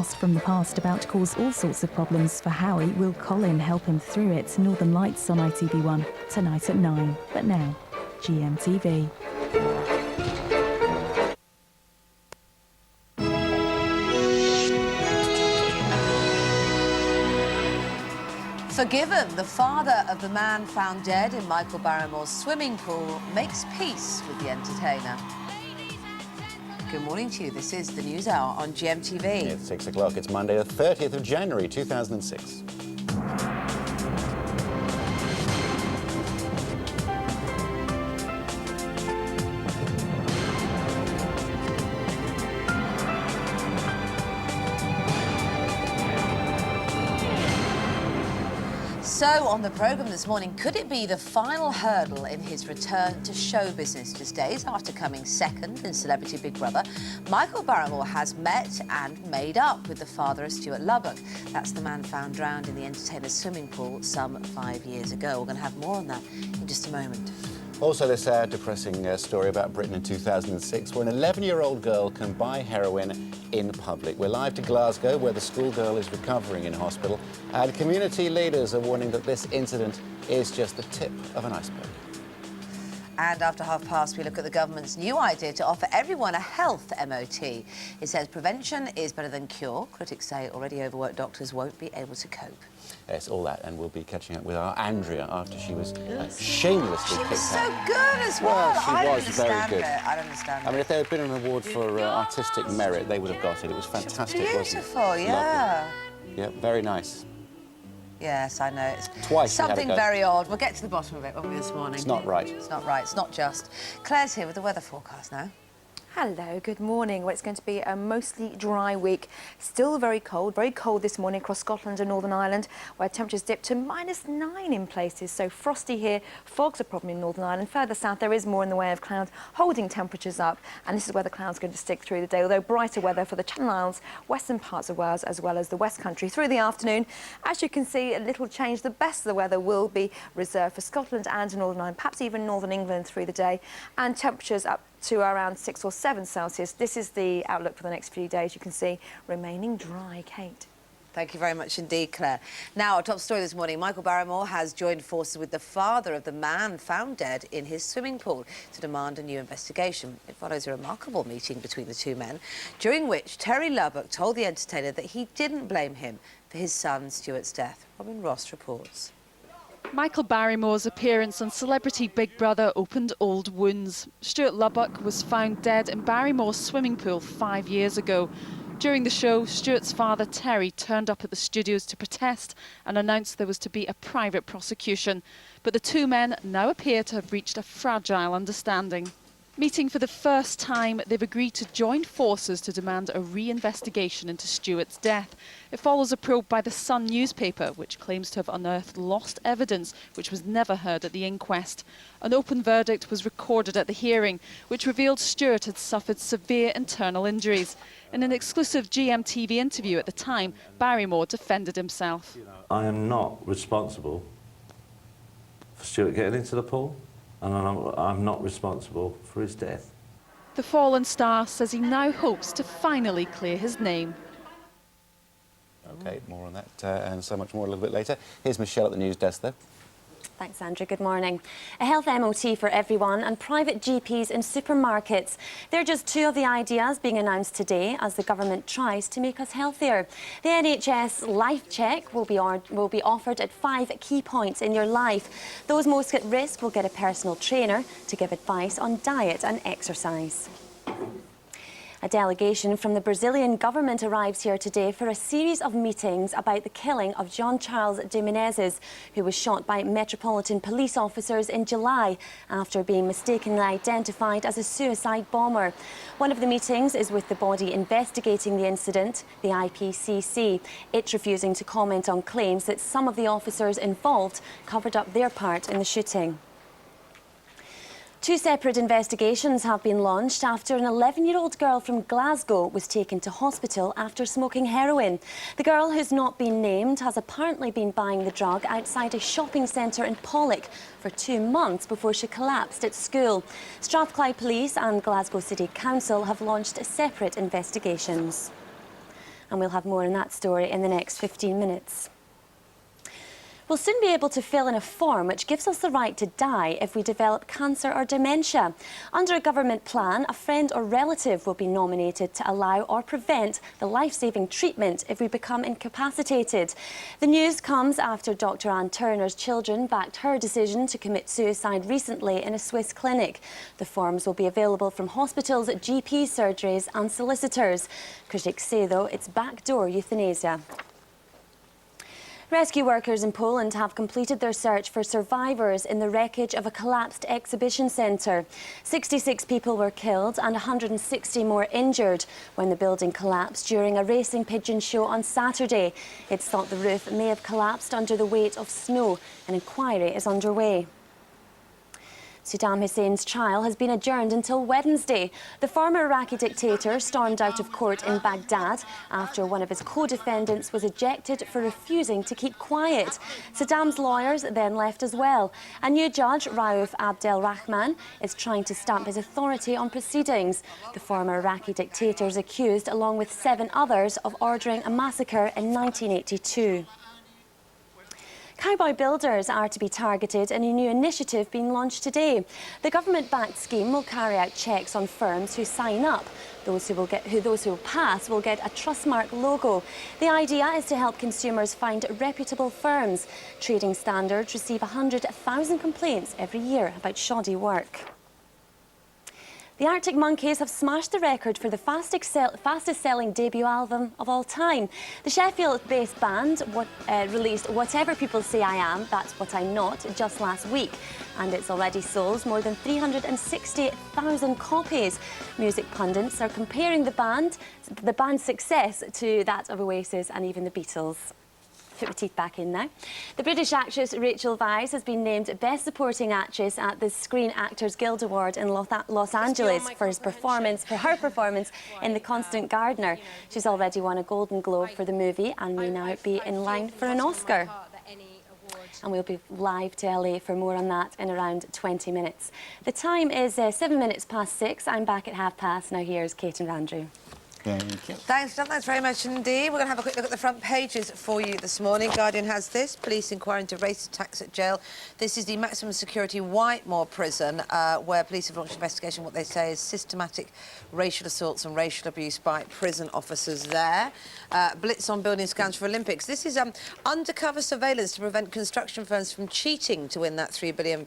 blast from the past about to cause all sorts of problems for Howie. Will Colin help him through it? Northern Lights on ITV1 tonight at 9. But now, GMTV. Forgiven, the father of the man found dead in Michael Barrymore's swimming pool makes peace with the entertainer. Good morning to you. This is the News Hour on GMTV. It's 6 o'clock. It's Monday, the 30th of January, 2006. So, on the programme this morning, could it be the final hurdle in his return to show business? Just days after coming second in Celebrity Big Brother, Michael Barrymore has met and made up with the father of Stuart Lubbock. That's the man found drowned in the entertainer's swimming pool some 5 years ago. We're going to have more on that in just a moment. Also, this depressing story about Britain in 2006, where an 11-year-old girl can buy heroin in public. We're live to Glasgow, where the schoolgirl is recovering in hospital, and community leaders are warning that this incident is just the tip of an iceberg. And after 12:30, we look at the government's new idea to offer everyone a health MOT. It says prevention is better than cure. Critics say already overworked doctors won't be able to cope. Yes, all that, and we'll be catching up with our Andrea after she was shamelessly kicked out. She was so good as well. She was very good. I don't understand it. I mean, if there had been an award for artistic merit, they would have got it. It was fantastic, wasn't it? Beautiful, yeah. Lovely. Yeah, very nice. Yes, I know. It's Twice something very odd. We'll get to the bottom of it, won't we, this morning? It's not right. It's not right. It's not just. Claire's here with the weather forecast now. Hello, good morning. Well, it's going to be a mostly dry week. Still very cold this morning across Scotland and Northern Ireland, where temperatures dip to -9 in places. So frosty here. Fog's a problem in Northern Ireland. Further south, there is more in the way of clouds holding temperatures up, and this is where the clouds are going to stick through the day, although brighter weather for the Channel Islands, western parts of Wales, as well as the West Country through the afternoon. As you can see, a little change. The best of the weather will be reserved for Scotland and Northern Ireland, perhaps even Northern England through the day, and temperatures up to around 6 or 7 Celsius. This is the outlook for the next few days. You can see remaining dry. Kate. Thank you very much indeed, Claire. Now, our top story this morning, Michael Barrymore has joined forces with the father of the man found dead in his swimming pool to demand a new investigation. It follows a remarkable meeting between the two men, during which Terry Lubbock told the entertainer that he didn't blame him for his son Stuart's death. Robin Ross reports. Michael Barrymore's appearance on Celebrity Big Brother opened old wounds. Stuart Lubbock was found dead in Barrymore's swimming pool 5 years ago. During the show, Stuart's father, Terry, turned up at the studios to protest and announced there was to be a private prosecution. But the two men now appear to have reached a fragile understanding. Meeting for the first time, they've agreed to join forces to demand a re-investigation into Stuart's death. It follows a probe by the Sun newspaper, which claims to have unearthed lost evidence which was never heard at the inquest. An open verdict was recorded at the hearing, which revealed Stuart had suffered severe internal injuries. In an exclusive GMTV interview at the time, Barrymore defended himself. I am not responsible for Stuart getting into the pool, and I'm not responsible for his death. The fallen star says he now hopes to finally clear his name. OK, more on that and so much more a little bit later. Here's Michelle at the news desk, though. Thanks, Andrew. Good morning. A health MOT for everyone and private GPs in supermarkets. They're just two of the ideas being announced today as the government tries to make us healthier. The NHS Life Check will be offered at 5 key points in your life. Those most at risk will get a personal trainer to give advice on diet and exercise. A delegation from the Brazilian government arrives here today for a series of meetings about the killing of John Charles de Menezes, who was shot by Metropolitan Police officers in July after being mistakenly identified as a suicide bomber. One of the meetings is with the body investigating the incident, the IPCC. It's refusing to comment on claims that some of the officers involved covered up their part in the shooting. Two separate investigations have been launched after an 11-year-old girl from Glasgow was taken to hospital after smoking heroin. The girl, who's not been named, has apparently been buying the drug outside a shopping centre in Pollock for 2 months before she collapsed at school. Strathclyde Police and Glasgow City Council have launched separate investigations. And we'll have more on that story in the next 15 minutes. We'll soon be able to fill in a form which gives us the right to die if we develop cancer or dementia. Under a government plan, a friend or relative will be nominated to allow or prevent the life-saving treatment if we become incapacitated. The news comes after Dr. Ann Turner's children backed her decision to commit suicide recently in a Swiss clinic. The forms will be available from hospitals, GP surgeries and solicitors. Critics say, though, it's backdoor euthanasia. Rescue workers in Poland have completed their search for survivors in the wreckage of a collapsed exhibition centre. 66 people were killed and 160 more injured when the building collapsed during a racing pigeon show on Saturday. It's thought the roof may have collapsed under the weight of snow. An inquiry is underway. Saddam Hussein's trial has been adjourned until Wednesday. The former Iraqi dictator stormed out of court in Baghdad after one of his co-defendants was ejected for refusing to keep quiet. Saddam's lawyers then left as well. A new judge, Rauf Abdelrahman, is trying to stamp his authority on proceedings. The former Iraqi dictator is accused, along with 7 others, of ordering a massacre in 1982. Cowboy builders are to be targeted in a new initiative being launched today. The government-backed scheme will carry out checks on firms who sign up. Those who will pass will get a Trustmark logo. The idea is to help consumers find reputable firms. Trading Standards receive 100,000 complaints every year about shoddy work. The Arctic Monkeys have smashed the record for the fastest-selling debut album of all time. The Sheffield-based band released Whatever People Say I Am, That's What I'm Not, just last week. And it's already sold more than 360,000 copies. Music pundits are comparing the band's success to that of Oasis and even the Beatles. Put my teeth back in now. The British actress Rachel Weisz has been named Best Supporting Actress at the Screen Actors Guild Award in Los Angeles for her performance in The Constant Gardener. She's already won a Golden Globe for the movie and may now be in line for an Oscar. And we'll be live to LA for more on that in around 20 minutes. The time is 7 minutes past 6. I'm back at 5:30. Now here's Kate and Andrew. Thank you. Thanks, John. Thanks very much indeed. We're going to have a quick look at the front pages for you this morning. Guardian has this: police inquire into racist attacks at jail. This is the maximum security Whitemoor prison, where police have launched an investigation. What they say is systematic racial assaults and racial abuse by prison officers there. Blitz on building scans for Olympics. This is undercover surveillance to prevent construction firms from cheating to win that £3 billion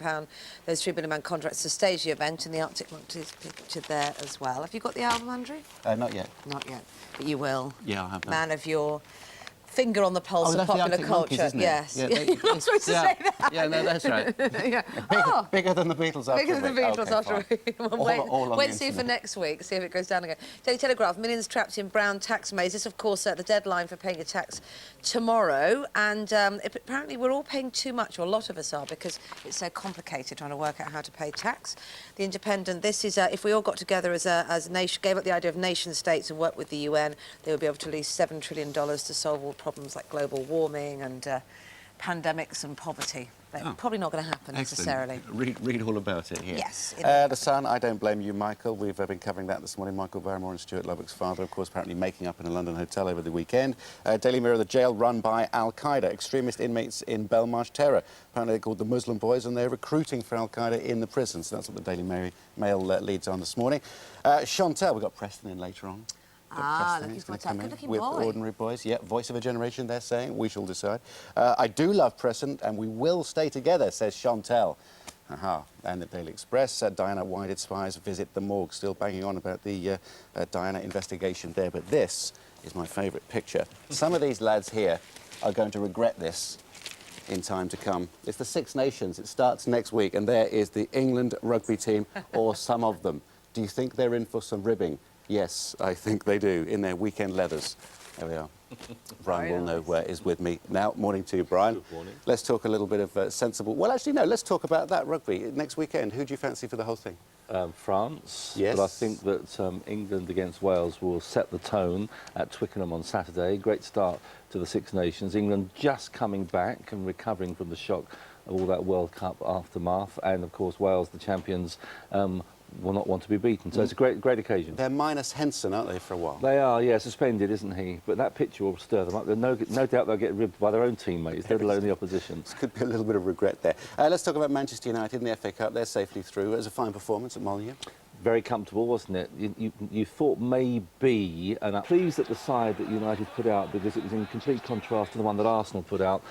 contracts to stage the event. And the Arctic Monkeys pictured there as well. Have you got the album, Andrew? Not yet. Not yet, but you will. Yeah, I'll have that. Man of your finger on the pulse of popular culture. Monkeys, yes. Yeah, You're not supposed to say that. Yeah, no, that's right. Yeah. Bigger than the Beatles after Bigger than the Beatles after a week. All Wait and see for next week, see if it goes down again. Daily Telegraph, millions trapped in brown tax maze. This, of course, the deadline for paying your tax tomorrow. And apparently we're all paying too much, or a lot of us are, because it's so complicated trying to work out how to pay tax. The Independent, this is if we all got together as a nation, gave up the idea of nation states and worked with the UN, they would be able to release $7 trillion to solve all problems like global warming and pandemics and poverty. They're probably not going to happen necessarily. Read all about it here. Yes. The Sun, I don't blame you, Michael. We've been covering that this morning. Michael Barrymore and Stuart Lubbock's father, of course, apparently making up in a London hotel over the weekend. Daily Mirror, the jail run by Al-Qaeda. Extremist inmates in Belmarsh terror. Apparently they're called the Muslim Boys, and they're recruiting for Al-Qaeda in the prison. So that's what the Daily Mail leads on this morning. Chantal, we've got Preston in later on. Looking for a good-looking with boy. Ordinary Boys. Yeah, voice of a generation, they're saying. We shall decide. I do love Preston, and we will stay together, says Chantal. Aha. And the Daily Express, Diana Wyded spies visit the morgue. Still banging on about the Diana investigation there, but this is my favourite picture. Some of these lads here are going to regret this in time to come. It's the Six Nations. It starts next week, and there is the England rugby team, or some of them. Do you think they're in for some ribbing? Yes, I think they do, in their weekend leathers. There we are. Brian will know where is with me now. Morning to you, Brian. Good morning. Let's talk a little bit of sensible... Well, actually, no, let's talk about that rugby. Next weekend, who do you fancy for the whole thing? France. Yes. But I think that England against Wales will set the tone at Twickenham on Saturday. Great start to the Six Nations. England just coming back and recovering from the shock of all that World Cup aftermath. And, of course, Wales, the champions, will not want to be beaten. So it's a great occasion. They're minus Henson, aren't they, for a while? They are, yeah, suspended, isn't he? But that picture will stir them up. There's no doubt they'll get ribbed by their own teammates, let alone the opposition. There could be a little bit of regret there. Let's talk about Manchester United in the FA Cup. They're safely through. It was a fine performance at Molineux. Very comfortable, wasn't it? You thought maybe, and I'm pleased at the side that United put out because it was in complete contrast to the one that Arsenal put out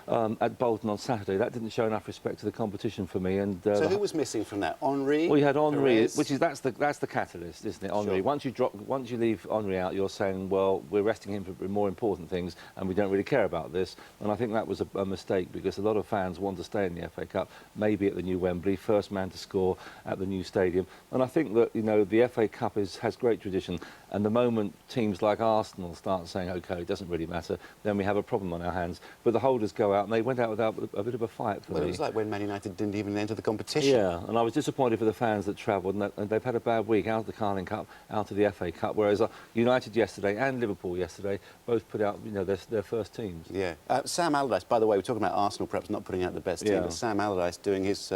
at Bolton on Saturday. That didn't show enough respect to the competition for me. And so who was missing from that? Henry? Well, you had Henry, Perez. which is that's the catalyst, isn't it? Henry. Sure. Once you leave Henry out, you're saying, well, we're resting him for more important things, and we don't really care about this. And I think that was a mistake because a lot of fans want to stay in the FA Cup, maybe at the new Wembley, first man to score at the new stadium. And I think that the FA Cup has great tradition. And the moment teams like Arsenal start saying, OK, it doesn't really matter, then we have a problem on our hands. But the holders go out, and they went out without a bit of a fight for me. Well, it was like when Man United didn't even enter the competition. Yeah, and I was disappointed for the fans that travelled, and they've had a bad week out of the Carling Cup, out of the FA Cup, whereas United yesterday and Liverpool yesterday both put out, their first teams. Yeah. Sam Allardyce, by the way, we're talking about Arsenal perhaps not putting out the best team, but Sam Allardyce doing his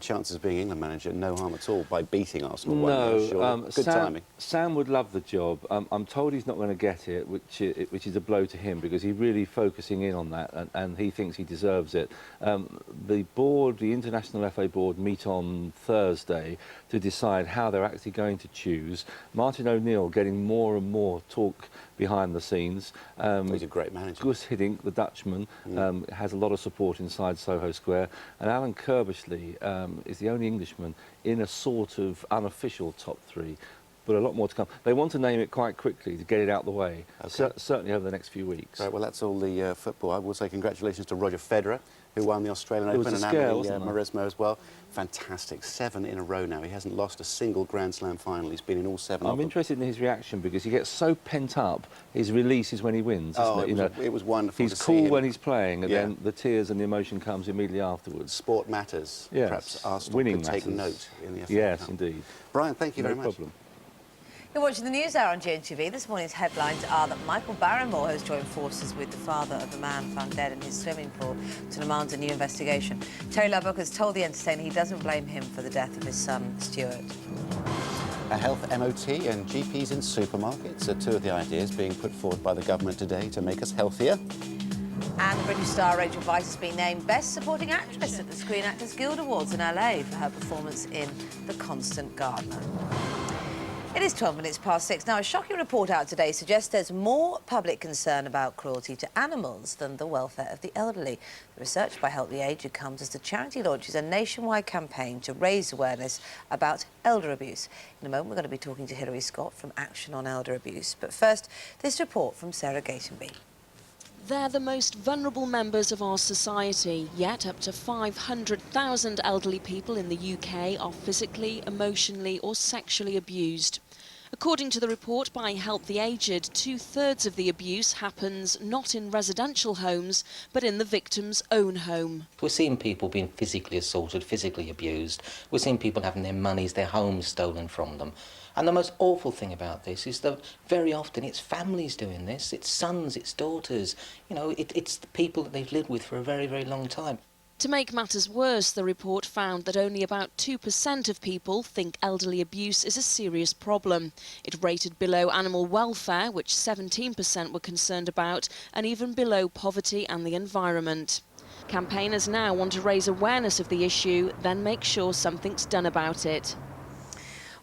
chances of being England manager, no harm at all by beating Arsenal. No, Good timing. Sam would love the job. I'm told he's not going to get it, which is a blow to him because he's really focusing in on that, and he thinks he deserves it. The board, the International FA board, meet on Thursday to decide how they're actually going to choose. Martin O'Neill getting more and more talk behind the scenes. He's a great manager. Gus Hiddink, the Dutchman, has a lot of support inside Soho Square, and Alan Kirbishley is the only Englishman in a sort of unofficial top three, but a lot more to come. They want to name it quite quickly to get it out the way, certainly over the next few weeks. Right, well, that's all the football. I will say congratulations to Roger Federer, who won the Australian Open, and Andy Maresmo as well. Fantastic, 7 in a row now. He hasn't lost a single Grand Slam final. He's been in all 7 of them. I'm interested in his reaction because he gets so pent up. His release is when he wins, isn't it? It was wonderful. He's cool when he's playing, and then the tears and the emotion comes immediately afterwards. Sport matters. Yes. Perhaps Arsenal Winning could take matters. note in the FA Cup. Yes, indeed. Brian, thank you very No much. problem. You're watching the News Hour on GMTV. This morning's headlines are that Michael Barrymore has joined forces with the father of the man found dead in his swimming pool to demand a new investigation. Terry Lubbock has told The Entertainer he doesn't blame him for the death of his son, Stuart. A health MOT and GPs in supermarkets are 2 of the ideas being put forward by the government today to make us healthier. And the British star Rachel Weisz has been named Best Supporting Actress at the Screen Actors Guild Awards in LA for her performance in The Constant Gardener. It is 12 minutes past 6. Now, a shocking report out today suggests there's more public concern about cruelty to animals than the welfare of the elderly. The research by Help the Aged comes as the charity launches a nationwide campaign to raise awareness about elder abuse. In a moment, we're going to be talking to Hilary Scott from Action on Elder Abuse. But first, this report from Sarah Gatenby. They're the most vulnerable members of our society, yet up to 500,000 elderly people in the UK are physically, emotionally or sexually abused. According to the report by Help the Aged, 2/3 of the abuse happens not in residential homes, but in the victim's own home. We're seeing people being physically assaulted, physically abused. We're seeing people having their monies, their homes stolen from them. And the most awful thing about this is that very often it's families doing this, it's sons, it's daughters, it's the people that they've lived with for a very, very long time. To make matters worse, the report found that only about 2% of people think elderly abuse is a serious problem. It rated below animal welfare, which 17% were concerned about, and even below poverty and the environment. Campaigners now want to raise awareness of the issue, then make sure something's done about it.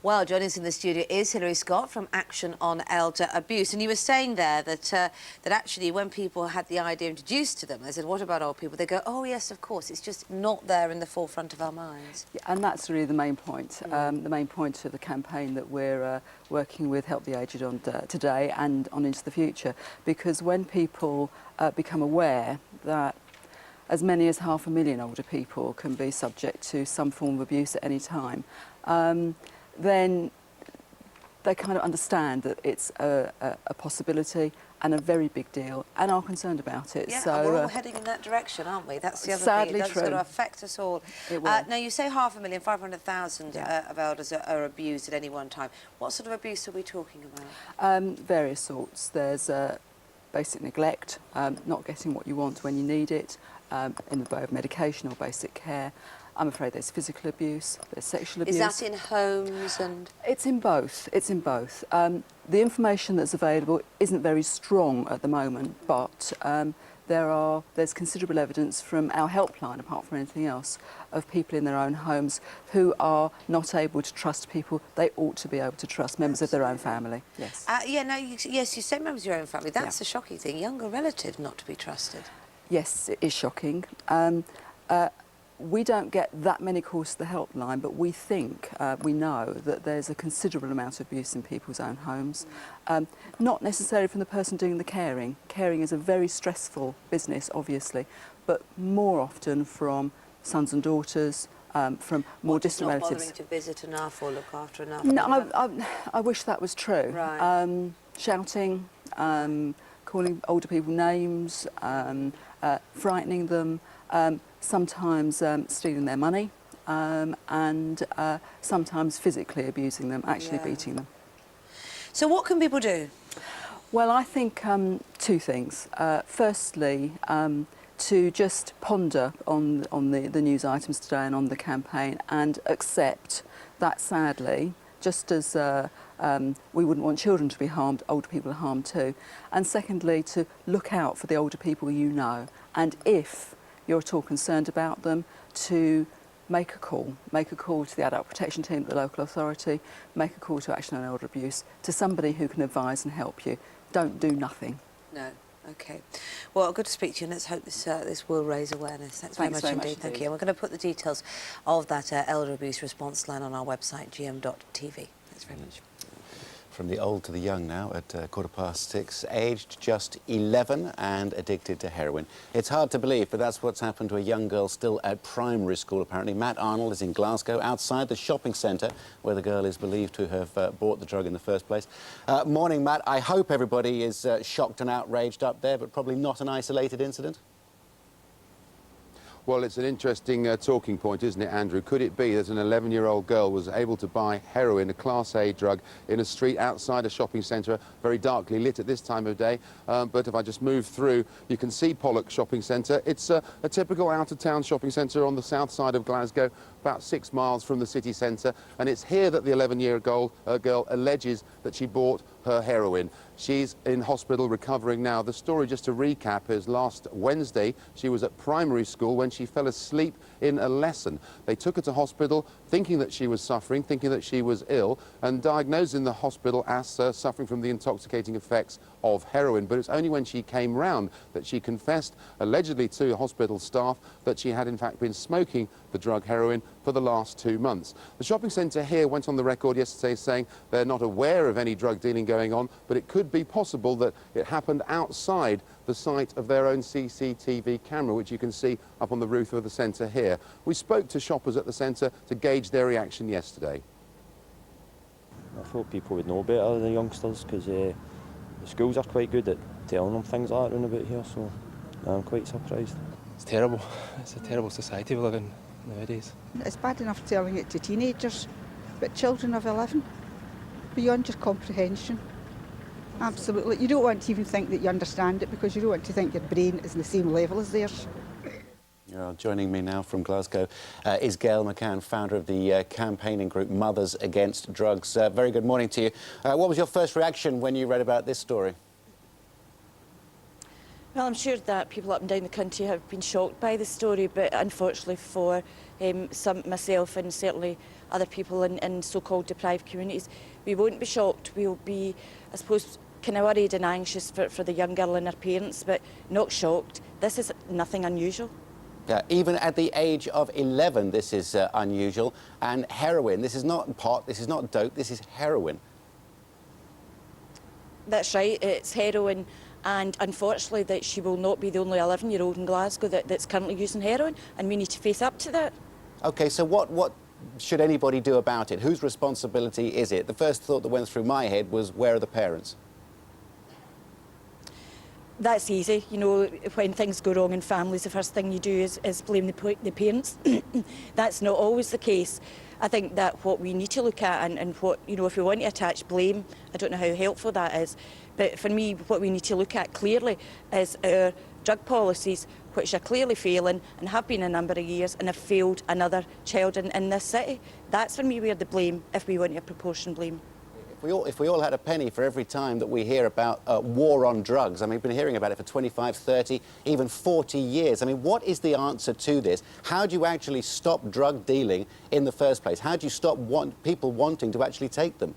Well, joining us in the studio is Hilary Scott from Action on Elder Abuse. And you were saying there that actually when people had the idea introduced to them, they said, what about old people? They go, oh, yes, of course, it's just not there in the forefront of our minds. Yeah, and that's really the main point. The main point of the campaign that we're working with Help the Aged on today and on into the future. Because when people become aware that as many as 500,000 older people can be subject to some form of abuse at any time, then they kind of understand that it's a possibility and a very big deal and are concerned about it. Yeah, so, and we're all heading in that direction, aren't we? That's the other sadly thing. It's going to affect us all. It will. Now, you say 500,000, 500,000 of elders are abused at any one time. What sort of abuse are we talking about? Various sorts. There's basic neglect, not getting what you want when you need it, in the way of medication or basic care. I'm afraid there's physical abuse, there's sexual abuse. Is that in homes and...? It's in both. It's in both. The information that's available isn't very strong at the moment, but there's considerable evidence from our helpline, apart from anything else, of people in their own homes who are not able to trust people they ought to be able to trust, members of their own family. Yes. Yes, you said members of your own family. That's a shocking thing. Younger relatives not to be trusted. Yes, it is shocking. We don't get that many calls to the helpline, but we think, we know that there's a considerable amount of abuse in people's own homes. Not necessarily from the person doing the caring. Caring is a very stressful business, obviously, but more often from sons and daughters, from more distant relatives. Not bothering to visit enough or look after enough? No, I wish that was true. Right. Shouting, calling older people names, frightening them, sometimes stealing their money, and sometimes physically abusing them, actually beating them. So what can people do? Well, I think two things. Firstly, to just ponder on the news items today and on the campaign, and accept that, sadly, just as we wouldn't want children to be harmed, older people are harmed too. And secondly, to look out for the older people you know, and if you're at all concerned about them, to make a call to the adult protection team at the local authority, make a call to Action on Elder Abuse, to somebody who can advise and help you. Don't do nothing. No. Okay. Well, good to speak to you, and let's hope this will raise awareness. Thanks very much indeed. Thank you. And we're going to put the details of that elder abuse response line on our website, gm.tv. Thanks very much. From the old to the young now at 6:15, aged just 11 and addicted to heroin. It's hard to believe, but that's what's happened to a young girl still at primary school, apparently. Matt Arnold is in Glasgow, outside the shopping centre where the girl is believed to have bought the drug in the first place. Morning, Matt. I hope everybody is shocked and outraged up there, but probably not an isolated incident. Well, it's an interesting talking point, isn't it, Andrew? Could it be that an 11-year-old girl was able to buy heroin, a Class A drug, in a street outside a shopping centre, very darkly lit at this time of day? But if I just move through, you can see Pollock Shopping Centre. It's a typical out-of-town shopping centre on the south side of Glasgow, about 6 miles from the city centre. And it's here that the 11-year-old girl alleges that she bought her heroin. She's in hospital recovering now. The story, just to recap, is last Wednesday she was at primary school when she fell asleep in a lesson. They took her to hospital thinking that she was suffering, thinking that she was ill, and diagnosed in the hospital as suffering from the intoxicating effects of heroin. But it's only when she came round that she confessed, allegedly to hospital staff, that she had in fact been smoking the drug heroin for the last 2 months. The shopping centre here went on the record yesterday saying they're not aware of any drug dealing going on, but it could be possible that it happened outside the site of their own CCTV camera, which you can see up on the roof of the centre here. We spoke to shoppers at the centre to gauge their reaction yesterday. I thought people would know better, the youngsters, because the schools are quite good at telling them things like that around about here, so I'm quite surprised. It's terrible. It's a terrible society we live in nowadays. It's bad enough telling it to teenagers, but children of 11, beyond your comprehension. Absolutely. You don't want to even think that you understand it, because you don't want to think your brain is on the same level as theirs. Joining me now from Glasgow is Gail McCann, founder of the campaigning group Mothers Against Drugs. Very good morning to you. What was your first reaction when you read about this story? Well, I'm sure that people up and down the country have been shocked by the story, but unfortunately for myself and certainly other people in so-called deprived communities, we won't be shocked. We'll be, I suppose, kind of worried and anxious for the young girl and her parents, but not shocked. This is nothing unusual. Even at the age of 11, this is unusual. And heroin, this is not pot, this is not dope, this is heroin. That's right, it's heroin. And unfortunately, that she will not be the only 11-year-old in Glasgow that's currently using heroin, and we need to face up to that. OK, so what should anybody do about it? Whose responsibility is it? The first thought that went through my head was, where are the parents? That's easy. You know, when things go wrong in families, the first thing you do is blame the parents. That's not always the case. I think that what we need to look at and what, you know, if we want to attach blame, I don't know how helpful that is, but for me, what we need to look at clearly is our drug policies which are clearly failing and have been a number of years and have failed another child in this city. That's for me where the blame, if we want a proportion blame. If we all had a penny for every time that we hear about war on drugs, I mean, we've been hearing about it for 25, 30, even 40 years. I mean, what is the answer to this? How do you actually stop drug dealing in the first place? How do you stop people wanting to actually take them?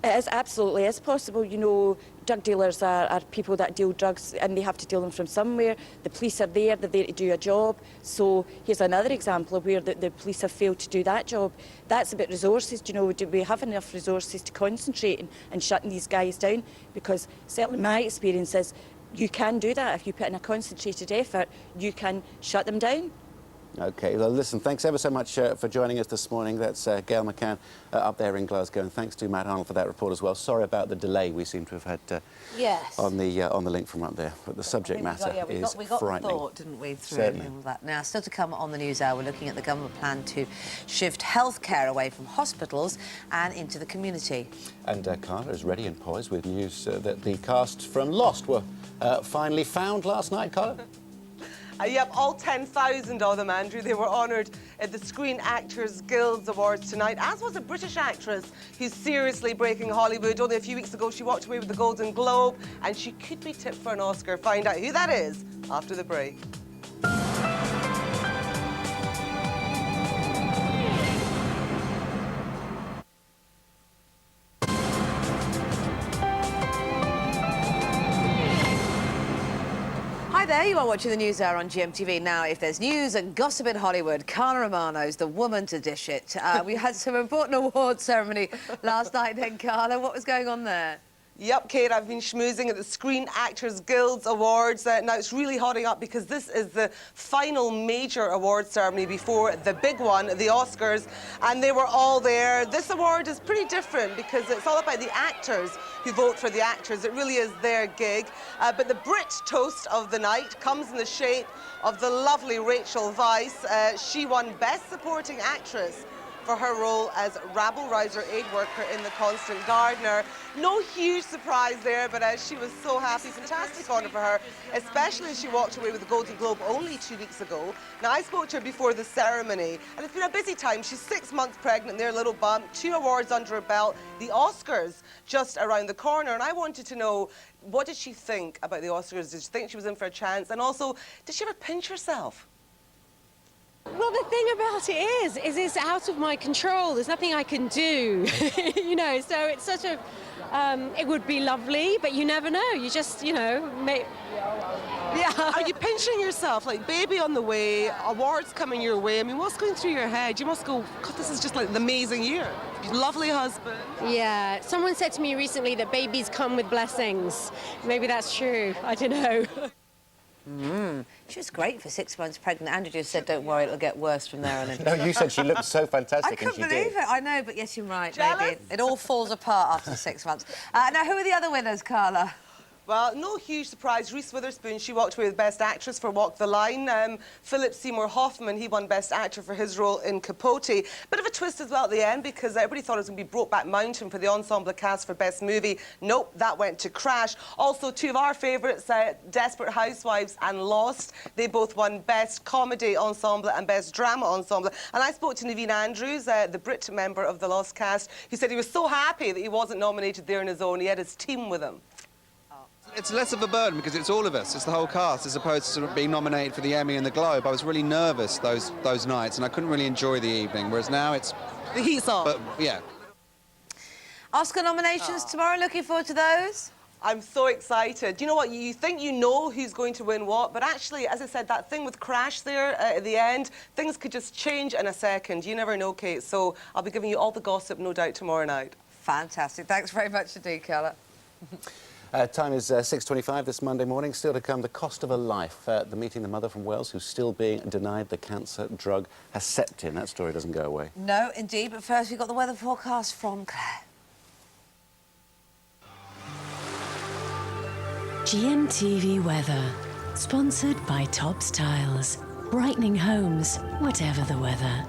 It is absolutely is possible. You know, drug dealers are people that deal drugs and they have to deal them from somewhere. The police are there, they're there to do a job. So here's another example of where the police have failed to do that job. That's about resources. You know, do we have enough resources to concentrate and shutting these guys down? Because certainly my experience is you can do that. If you put in a concentrated effort, you can shut them down. OK, well, listen, thanks ever so much for joining us this morning. That's Gail McCann up there in Glasgow, and thanks to Matt Arnold for that report as well. Sorry about the delay we seem to have had yes. on the link from up there, but the subject matter is we got frightening. the thought, didn't we, through Certainly. all that. Now, still to come on the news hour, we're looking at the government plan to shift healthcare away from hospitals and into the community. And Carla is ready and poised with news that the cast from Lost were finally found last night. Carla? Yep, all 10,000 of them, Andrew. They were honoured at the Screen Actors Guild Awards tonight, as was a British actress who's seriously breaking Hollywood. Only a few weeks ago, she walked away with the Golden Globe, and she could be tipped for an Oscar. Find out who that is after the break. Hi there, you are watching the News Hour on GMTV. Now, if there's news and gossip in Hollywood, Carla Romano's the woman to dish it. We had some important awards ceremony last night then, Carla. What was going on there? Yep, Kate, I've been schmoozing at the Screen Actors Guild Awards. Now, it's really hotting up because this is the final major award ceremony before the big one, the Oscars, and they were all there. This award is pretty different because it's all about the actors who vote for the actors. It really is their gig. But the Brit toast of the night comes in the shape of the lovely Rachel Weisz. She won Best Supporting Actress for her role as rabble-rouser aid worker in The Constant Gardener. No huge surprise there, but she was so happy. Fantastic honour for her, especially as she walked away with the Golden Globe only 2 weeks ago. Now, I spoke to her before the ceremony, and it's been a busy time. She's 6 months pregnant, there, little bump, 2 awards under her belt, the Oscars just around the corner, and I wanted to know, what did she think about the Oscars? Did she think she was in for a chance? And also, did she ever pinch herself? Well, the thing about it is it's out of my control. There's nothing I can do, you know, so it's such a, it would be lovely, but you never know. You just, you know, yeah. Are you pinching yourself? Like, baby on the way, awards coming your way. I mean, what's going through your head? You must go, God, this is just like an amazing year. Lovely husband. Yeah, someone said to me recently that babies come with blessings. Maybe that's true. I don't know. She was great for 6 months pregnant. Andrew just said, don't worry, it'll get worse from there on in. No, you said she looked so fantastic, I and she couldn't believe it. I know, but yes, you're right. Jealous? Maybe. It all falls apart after 6 months. Now, who are the other winners, Carla? Well, no huge surprise. Reese Witherspoon, she walked away with Best Actress for Walk the Line. Philip Seymour Hoffman, he won Best Actor for his role in Capote. Bit of a twist as well at the end because everybody thought it was going to be Brokeback Mountain for the ensemble cast for Best Movie. Nope, that went to Crash. Also, 2 of our favourites, Desperate Housewives and Lost. They both won Best Comedy Ensemble and Best Drama Ensemble. And I spoke to Naveen Andrews, the Brit member of the Lost cast, who said he was so happy that he wasn't nominated there on his own. He had his team with him. It's less of a burden because it's all of us, it's the whole cast, as opposed to sort of being nominated for the Emmy and the Globe. I was really nervous those nights and I couldn't really enjoy the evening, whereas now it's... The heat's on. But, yeah. Oscar nominations tomorrow, looking forward to those? I'm so excited. You know what, you think you know who's going to win what, but actually, as I said, that thing with Crash there at the end, things could just change in a second. You never know, Kate, so I'll be giving you all the gossip, no doubt, tomorrow night. Fantastic. Thanks very much indeed, Carla. Time is 6:25 this Monday morning. Still to come, the cost of a life. The Meeting the mother from Wales who's still being denied the cancer drug Herceptin. That story doesn't go away. No, indeed. But first, we've got the weather forecast from Claire. GMTV weather, sponsored by Tops Tiles. Brightening homes, whatever the weather.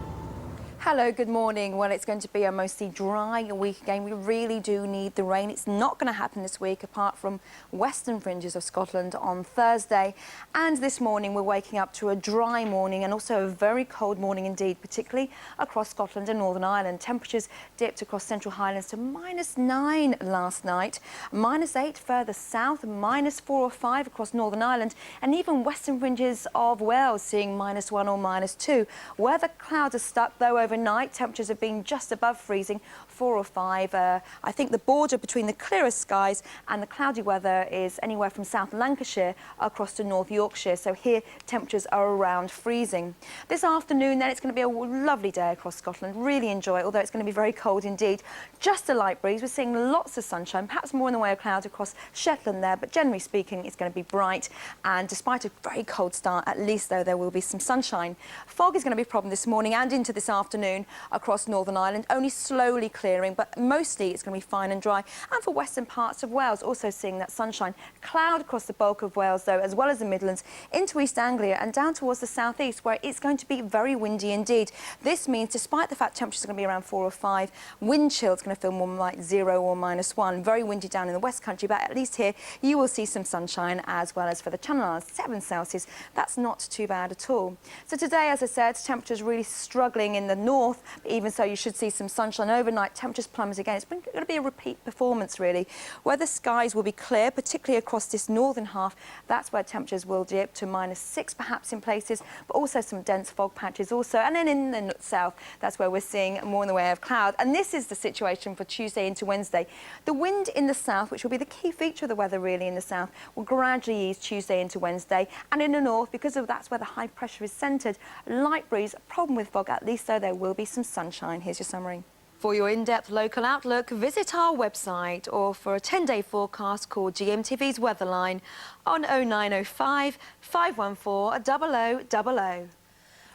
Hello, good morning. Well, it's going to be a mostly dry week again. We really do need the rain. It's not going to happen this week apart from western fringes of Scotland on Thursday. And this morning we're waking up to a dry morning and also a very cold morning indeed, particularly across Scotland and Northern Ireland. Temperatures dipped across Central Highlands to -9 last night, -8 further south, -4 or -5 across Northern Ireland, and even western fringes of Wales seeing -1 or -2. Where the clouds are stuck, though, overnight, temperatures have been just above freezing, 4 or 5. I think the border between the clearest skies and the cloudy weather is anywhere from South Lancashire across to North Yorkshire. So here, temperatures are around freezing. This afternoon, then, it's going to be a lovely day across Scotland. Really enjoy it, although it's going to be very cold indeed. Just a light breeze. We're seeing lots of sunshine, perhaps more in the way of clouds across Shetland there, but generally speaking, it's going to be bright. And despite a very cold start, at least, though, there will be some sunshine. Fog is going to be a problem this morning and into this afternoon across Northern Ireland, only slowly clearing, but mostly it's going to be fine and dry. And for western parts of Wales, also seeing that sunshine. Cloud across the bulk of Wales, though, as well as the Midlands, into East Anglia and down towards the southeast, where it's going to be very windy indeed. This means, despite the fact temperatures are going to be around 4 or 5, wind chill is going to feel more like 0 or -1. Very windy down in the West Country, but at least here you will see some sunshine, as well as for the Channel Islands, 7 Celsius. That's not too bad at all. So today, as I said, temperatures really struggling in the north, but even so, you should see some sunshine overnight. Temperatures plummet again. It's going to be a repeat performance, really, where the skies will be clear, particularly across this northern half. That's where temperatures will dip to -6 perhaps in places, but also some dense fog patches also. And then in the south, that's where we're seeing more in the way of cloud. And this is the situation for Tuesday into Wednesday. The wind in the south, which will be the key feature of the weather really in the south, will gradually ease Tuesday into Wednesday. And in the north, because of that's where the high pressure is centred, light breeze, a problem with fog, at least, though there will be some sunshine. Here's your summary. For your in-depth local outlook, visit our website, or for a 10-day forecast, call GMTV's Weatherline on 0905 514 0000.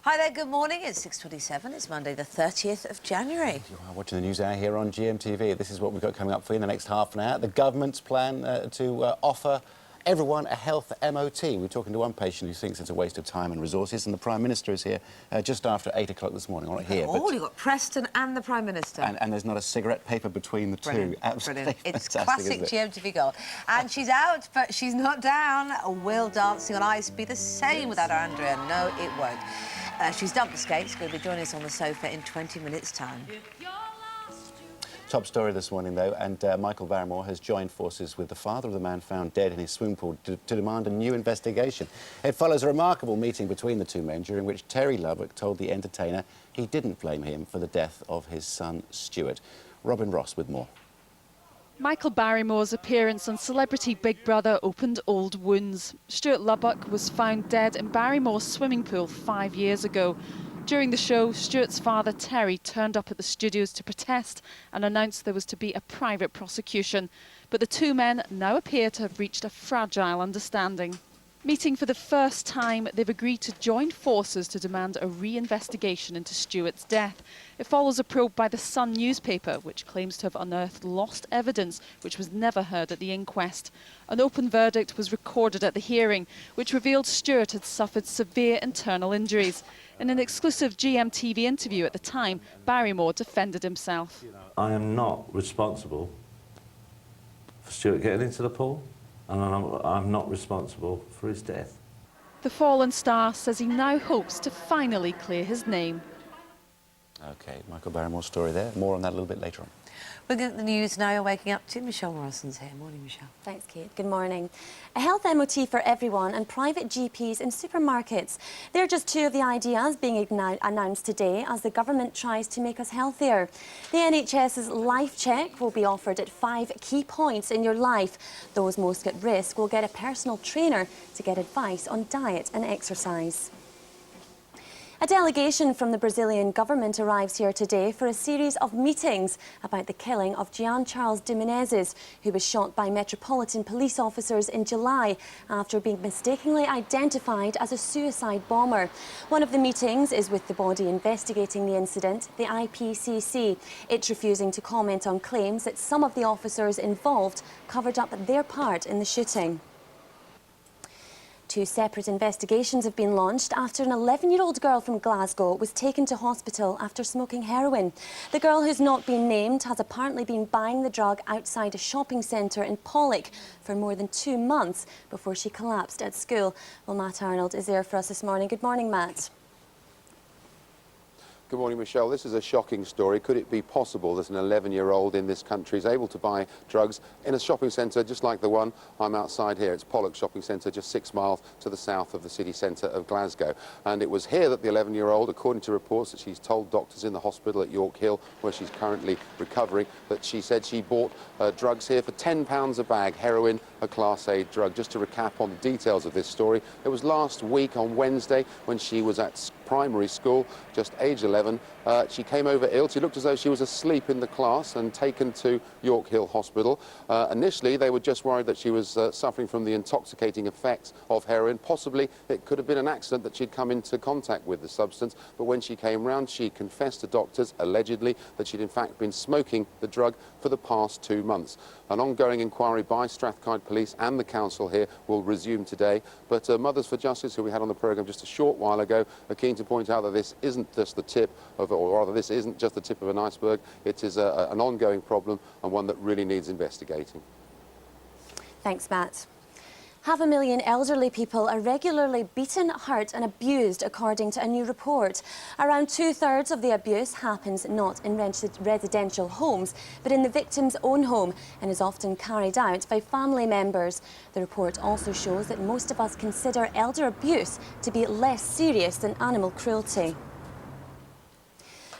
Hi there, good morning. It's 6:27. It's Monday, the 30th of January. You are watching the news hour here on GMTV. This is what we've got coming up for you in the next half an hour. The government's plan to offer everyone a health MOT. We're talking to one patient who thinks it's a waste of time and resources, and the Prime Minister is here just after 8 o'clock this morning. Not here, Oh, you've got Preston and the Prime Minister. And there's not a cigarette paper between the two. Absolutely brilliant. It's fantastic, classic GMTV gold. And she's out, but she's not down. Will Dancing on Ice be the same without Andrea? No, it won't. She's dumped the skates. Going to be joining us on the sofa in 20 minutes' time. Top story this morning, though, and Michael Barrymore has joined forces with the father of the man found dead in his swimming pool to demand a new investigation. It follows a remarkable meeting between the two men, during which Terry Lubbock told the entertainer he didn't blame him for the death of his son, Stuart. Robin Ross with more. Michael Barrymore's appearance on Celebrity Big Brother opened old wounds. Stuart Lubbock was found dead in Barrymore's swimming pool 5 years ago. During the show, Stuart's father, Terry, turned up at the studios to protest and announced there was to be a private prosecution. But the two men now appear to have reached a fragile understanding. Meeting for the first time, they've agreed to join forces to demand a re-investigation into Stuart's death. It follows a probe by the Sun newspaper, which claims to have unearthed lost evidence which was never heard at the inquest. An open verdict was recorded at the hearing, which revealed Stuart had suffered severe internal injuries. In an exclusive GMTV interview at the time, Barrymore defended himself. I am not responsible for Stuart getting into the pool, and I'm not responsible for his death. The fallen star says he now hopes to finally clear his name. OK, Michael Barrymore's story there. More on that a little bit later on. We're getting the news now. You're waking up to Michelle Morrison's here. Morning, Michelle. Thanks, Kate. Good morning. A health MOT for everyone and private GPs in supermarkets. They're just two of the ideas being announced today as the government tries to make us healthier. The NHS's Life Check will be offered at 5 key points in your life. Those most at risk will get a personal trainer to get advice on diet and exercise. A delegation from the Brazilian government arrives here today for a series of meetings about the killing of Jean Charles de Menezes, who was shot by Metropolitan Police officers in July after being mistakenly identified as a suicide bomber. One of the meetings is with the body investigating the incident, the IPCC. It's refusing to comment on claims that some of the officers involved covered up their part in the shooting. Two separate investigations have been launched after an 11-year-old girl from Glasgow was taken to hospital after smoking heroin. The girl, who's not been named, has apparently been buying the drug outside a shopping centre in Pollock for more than 2 months before she collapsed at school. Well, Matt Arnold is there for us this morning. Good morning, Matt. Good morning, Michelle. This is a shocking story. Could it be possible that an 11-year-old in this country is able to buy drugs in a shopping centre just like the one I'm outside here? It's Pollock Shopping Centre, just 6 miles to the south of the city centre of Glasgow. And it was here that the 11-year-old, according to reports that she's told doctors in the hospital at York Hill, where she's currently recovering, that she said she bought drugs here for £10 a bag, heroin, a Class A drug. Just to recap on the details of this story, it was last week on Wednesday when she was at primary school, just age 11. She came over ill. She looked as though she was asleep in the class and taken to York Hill Hospital. Initially, they were just worried that she was suffering from the intoxicating effects of heroin. Possibly it could have been an accident that she'd come into contact with the substance. But when she came round, she confessed to doctors, allegedly, that she'd in fact been smoking the drug for the past 2 months. An ongoing inquiry by Strathclyde Police and the council here will resume today. But Mothers for Justice, who we had on the programme just a short while ago, are keen to point out that this isn't just the tip of, or rather this isn't just the tip of an iceberg. It is an ongoing problem and one that really needs investigating. Thanks, Matt. 500,000 elderly people are regularly beaten, hurt and abused, according to a new report. Around 2/3 of the abuse happens not in residential homes, but in the victim's own home, and is often carried out by family members. The report also shows that most of us consider elder abuse to be less serious than animal cruelty.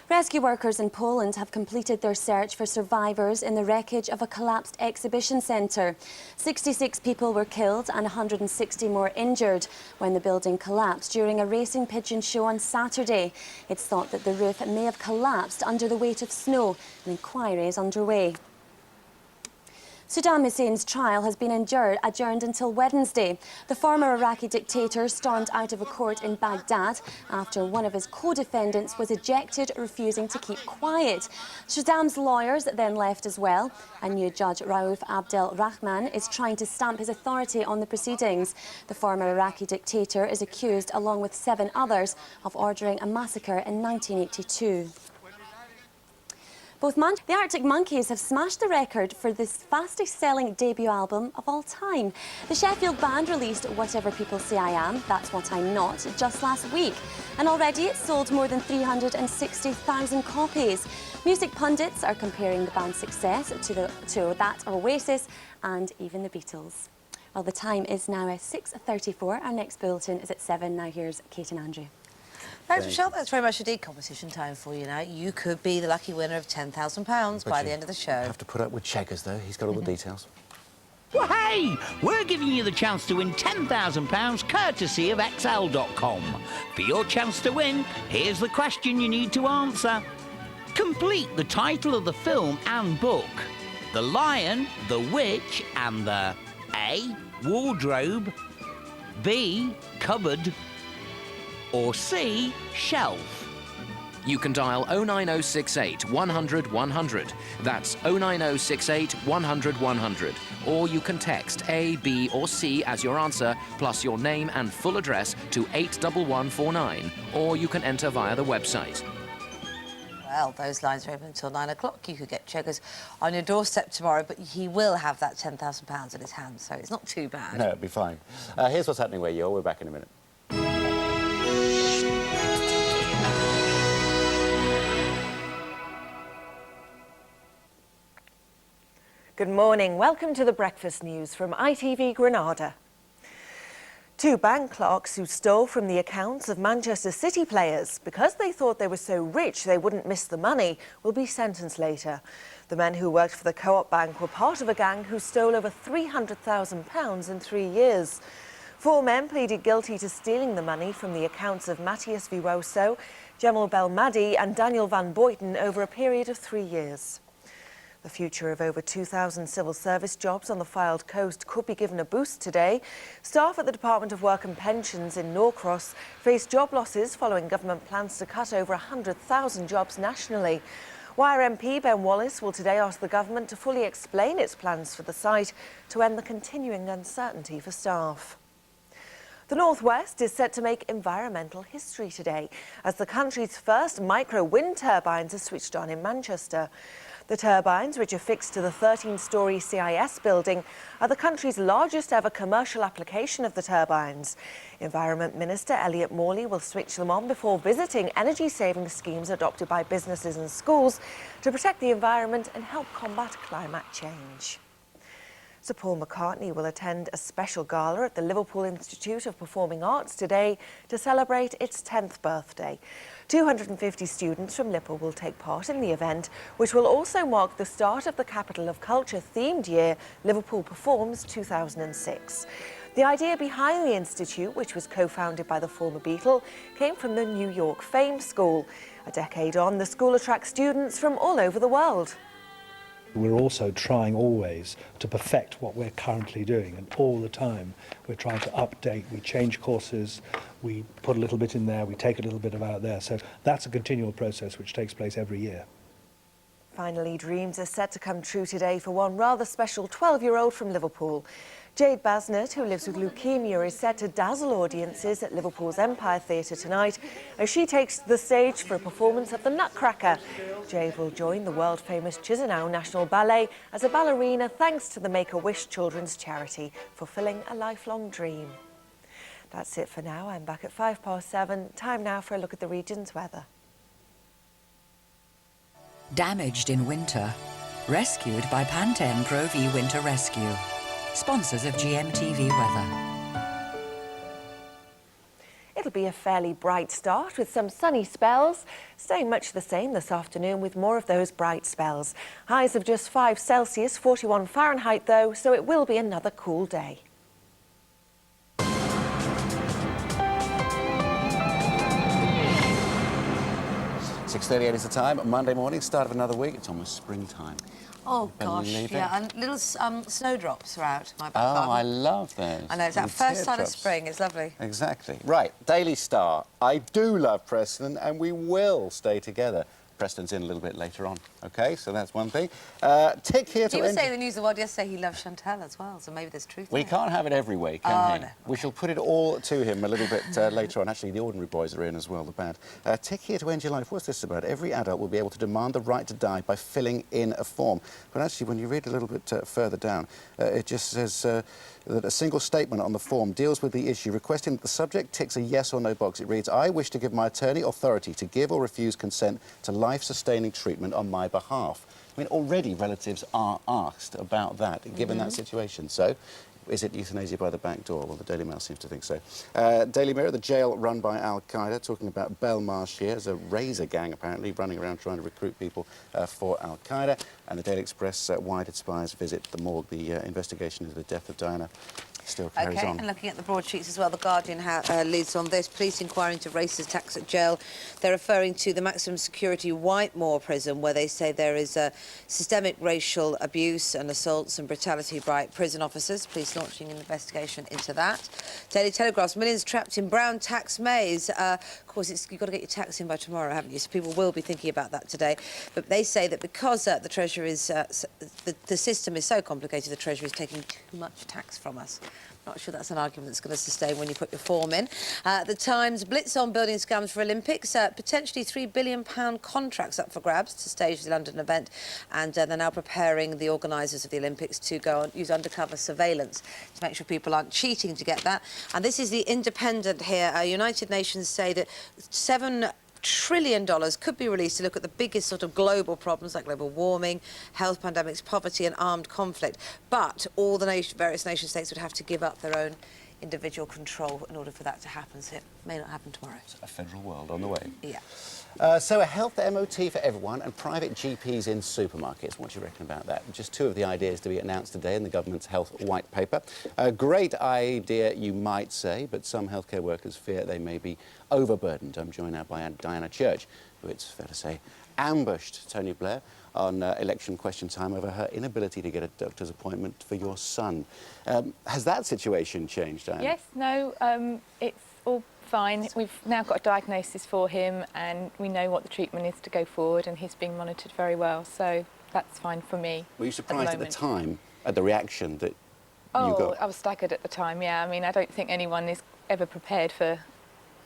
Rescue workers in Poland have completed their search for survivors in the wreckage of a collapsed exhibition centre. 66 people were killed and 160 more injured when the building collapsed during a racing pigeon show on Saturday. It's thought that the roof may have collapsed under the weight of snow. An inquiry is underway. Saddam Hussein's trial has been adjourned until Wednesday. The former Iraqi dictator stormed out of a court in Baghdad after one of his co-defendants was ejected, refusing to keep quiet. Saddam's lawyers then left as well. A new judge, Rauf Abdel Rahman, is trying to stamp his authority on the proceedings. The former Iraqi dictator is accused, along with 7 others, of ordering a massacre in 1982. The Arctic Monkeys have smashed the record for the fastest-selling debut album of all time. The Sheffield band released Whatever People Say I Am, That's What I'm Not, just last week. And already it's sold more than 360,000 copies. Music pundits are comparing the band's success to that of Oasis and even the Beatles. Well, the time is now 6:34. Our next bulletin is at 7. Now here's Kate and Andrew. Thanks, Michelle. That's very much indeed competition time for you now. You could be the lucky winner of £10,000 by the end of the show. Have to put up with Checkers, though. He's got all the details. Well, hey, we're giving you the chance to win £10,000 courtesy of XL.com. For your chance to win, here's the question you need to answer. Complete the title of the film and book. The Lion, the Witch and the A. Wardrobe, B. Cupboard, or C. Shelf. You can dial 09068 100 100. That's 09068 100 100. Or you can text A, B or C as your answer, plus your name and full address to 81149. Or you can enter via the website. Well, those lines are open until 9 o'clock. You could get Checkers on your doorstep tomorrow, but he will have that £10,000 in his hand, so it's not too bad. No, it'll be fine. Here's what's happening where you are. We're back in a minute. Good morning. Welcome to the Breakfast News from ITV Granada. 2 bank clerks who stole from the accounts of Manchester City players because they thought they were so rich they wouldn't miss the money will be sentenced later. The men who worked for the Co-op Bank were part of a gang who stole over £300,000 in 3 years. 4 men pleaded guilty to stealing the money from the accounts of Matthias Viroso, Jamal Belmadi and Daniel Van Boyten over a period of 3 years. The future of over 2,000 civil service jobs on the Fylde coast could be given a boost today. Staff at the Department of Work and Pensions in Norcross face job losses following government plans to cut over 100,000 jobs nationally. Wire MP Ben Wallace will today ask the government to fully explain its plans for the site to end the continuing uncertainty for staff. The Northwest is set to make environmental history today as the country's first micro wind turbines are switched on in Manchester. The turbines, which are fixed to the 13-storey CIS building, are the country's largest ever commercial application of the turbines. Environment Minister Elliot Morley will switch them on before visiting energy-saving schemes adopted by businesses and schools to protect the environment and help combat climate change. Sir Paul McCartney will attend a special gala at the Liverpool Institute of Performing Arts today to celebrate its 10th birthday. 250 students from Liverpool will take part in the event, which will also mark the start of the Capital of Culture themed year Liverpool Performs 2006. The idea behind the institute, which was co-founded by the former Beatle, came from the New York Fame School. A decade on, the school attracts students from all over the world. We're also trying always to perfect what we're currently doing, and all the time we're trying to update. We change courses, we put a little bit in there, we take a little bit out there. So that's a continual process which takes place every year. Finally, dreams are set to come true today for one rather special 12-year-old from Liverpool. Jade Basnett, who lives with leukemia, is set to dazzle audiences at Liverpool's Empire Theatre tonight as she takes the stage for a performance of The Nutcracker. Jade will join the world-famous Chisinau National Ballet as a ballerina thanks to the Make-A-Wish Children's Charity, fulfilling a lifelong dream. That's it for now. I'm back at 7:05. Time now for a look at the region's weather. Damaged in winter. Rescued by Pantene Pro V Winter Rescue. Sponsors of GMTV Weather. It'll be a fairly bright start with some sunny spells, staying much the same this afternoon with more of those bright spells. Highs of just 5 Celsius, 41 Fahrenheit though, so it will be another cool day. 6:38 is the time. Monday morning, start of another week. It's almost springtime. Oh, gosh, yeah, and little snowdrops are out my back garden. Oh, I love those. I know, it's that first sign of spring. It's lovely. Exactly. Right, Daily Star. I do love Preston, and we will stay together. Preston's in a little bit later on. OK, so that's one thing. Tick here to... He was saying in the News of the World yesterday he loves Chantal as well, so maybe there's truth We there. can't have it every week, can he? No. We shall put it all to him a little bit later on. Actually, the Ordinary Boys are in as well, the band. Tick here to end your life. What's this about? Every adult will be able to demand the right to die by filling in a form. But actually, when you read a little bit further down, it just says that a single statement on the form deals with the issue, requesting that the subject ticks a yes or no box. It reads, I wish to give my attorney authority to give or refuse consent to life-sustaining treatment on my behalf. I mean, already relatives are asked about that, given that situation. So, is it euthanasia by the back door? Well, the Daily Mail seems to think so. Daily Mirror, the jail run by Al-Qaeda, talking about Belmarsh here. There's a razor gang, apparently, running around trying to recruit people for Al-Qaeda. And the Daily Express, why did spies visit the morgue? The investigation into the death of Diana still carries on. And looking at the broadsheets as well, The Guardian leads on this. Police inquiry into racist attacks at jail. They're referring to the maximum security Whitemoor prison, where they say there is systemic racial abuse and assaults and brutality by prison officers. Police launching an investigation into that. Daily Telegraph's millions trapped in brown tax maze. Of course, you've got to get your tax in by tomorrow, haven't you? So people will be thinking about that today. But they say that because the Treasury is... the system is so complicated, the Treasury is taking too much tax from us. Not sure that's an argument that's going to sustain when you put your form in. The Times, blitz on building scams for Olympics. Potentially £3 billion contracts up for grabs to stage the London event. And they're now preparing the organisers of the Olympics to go and use undercover surveillance to make sure people aren't cheating to get that. And this is the Independent here. United Nations say that $7 trillion could be released to look at the biggest sort of global problems like global warming, health pandemics, poverty and armed conflict. But all the various nation states would have to give up their own individual control in order for that to happen. So it may not happen tomorrow. It's a federal world on the way. Yeah. So a health MOT for everyone and private GPs in supermarkets. What do you reckon about that? Just two of the ideas to be announced today in the government's health white paper. A great idea, you might say, but some healthcare workers fear they may be overburdened. I'm joined now by Diana Church, who, it's fair to say, ambushed Tony Blair on election question time over her inability to get a doctor's appointment for your son. Has that situation changed, Diana? Yes, no, it's all fine. We've now got a diagnosis for him and we know what the treatment is to go forward, and he's being monitored very well, so that's fine for me. Were you surprised at the time at the reaction that you got? I was staggered at the time, yeah. I mean, I don't think anyone is ever prepared for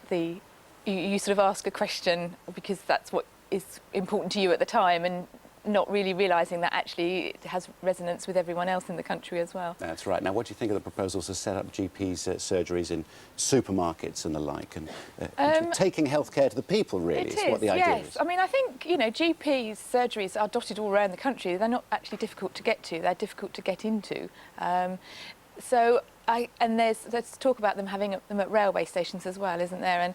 the... You sort of ask a question because that's what is important to you at the time, and not really realising that actually it has resonance with everyone else in the country as well. That's right. Now, what do you think of the proposals to set up GPs' surgeries in supermarkets and the like, and taking healthcare to the people, really, is what the idea is? I mean, I think, you know, GPs' surgeries are dotted all around the country. They're not actually difficult to get to. They're difficult to get into. Let's talk about them having them at railway stations as well, isn't there? And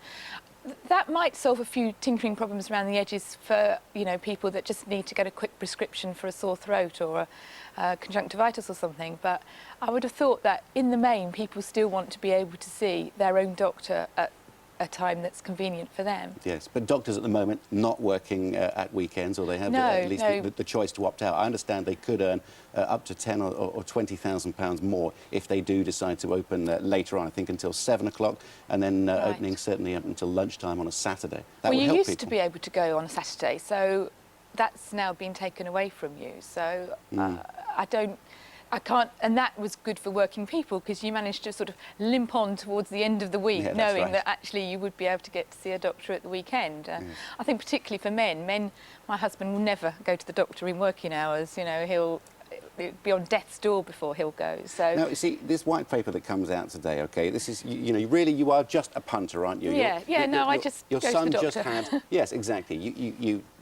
that might solve a few tinkering problems around the edges for, you know, people that just need to get a quick prescription for a sore throat or a conjunctivitis or something. But I would have thought that in the main, people still want to be able to see their own doctor at a time that's convenient for them. Yes, but doctors at the moment not working at weekends, or they have at least the choice to opt out. I understand they could earn up to £10,000 or £20,000 more if they do decide to open later on, I think until 7 o'clock, and then opening certainly up until lunchtime on a Saturday. That would help you used people. to be able to go on a Saturday, so that's now been taken away from you. So I can't, and that was good for working people because you managed to sort of limp on towards the end of the week, knowing that actually you would be able to get to see a doctor at the weekend. I think particularly for men, my husband will never go to the doctor in working hours. You know, he'll be on death's door before he'll go. So now, you see, this white paper that comes out today, OK, this is, you know, really you are just a punter, aren't you? Yeah, I just your go son to the just doctor. had, yes, exactly.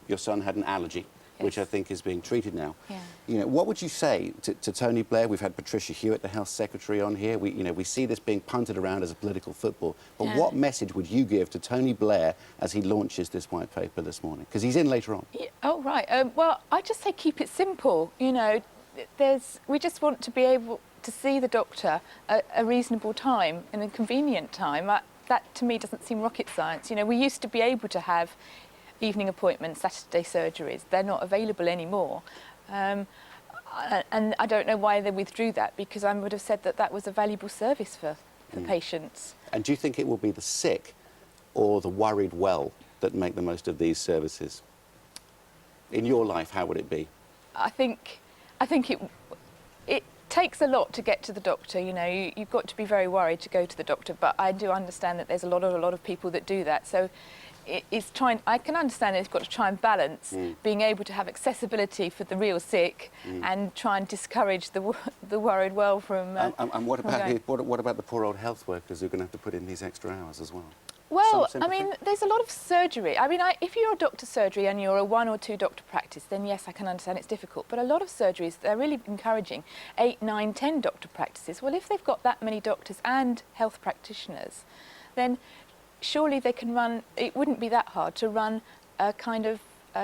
Your son had an allergy, which I think is being treated now. Yeah. You know, what would you say to Tony Blair? We've had Patricia Hewitt, the Health Secretary, on here. We see this being punted around as a political football. But what message would you give to Tony Blair as he launches this white paper this morning? Because he's in later on. Yeah, oh, right. Well, I just say keep it simple. You know, we just want to be able to see the doctor at a reasonable time and a convenient time. That, to me, doesn't seem rocket science. You know, we used to be able to have evening appointments, Saturday surgeries. They're not available anymore. And I don't know why they withdrew that, because I would have said that that was a valuable service for patients. And do you think it will be the sick or the worried well that make the most of these services? In your life, how would it be? I think it takes a lot to get to the doctor. You know, you've got to be very worried to go to the doctor, but I do understand that there's a lot of people that do that. So I can understand it's got to try and balance being able to have accessibility for the real sick and try and discourage the worried well from. And what about the poor old health workers who are going to have to put in these extra hours as well? Well, I mean, there's a lot of surgery. I mean, if you're a doctor surgery and you're a 1 or 2 doctor practice, then yes, I can understand it's difficult. But a lot of surgeries, they're really encouraging 8, 9, 10 doctor practices. Well, if they've got that many doctors and health practitioners, then surely they can run, it wouldn't be that hard to run a kind of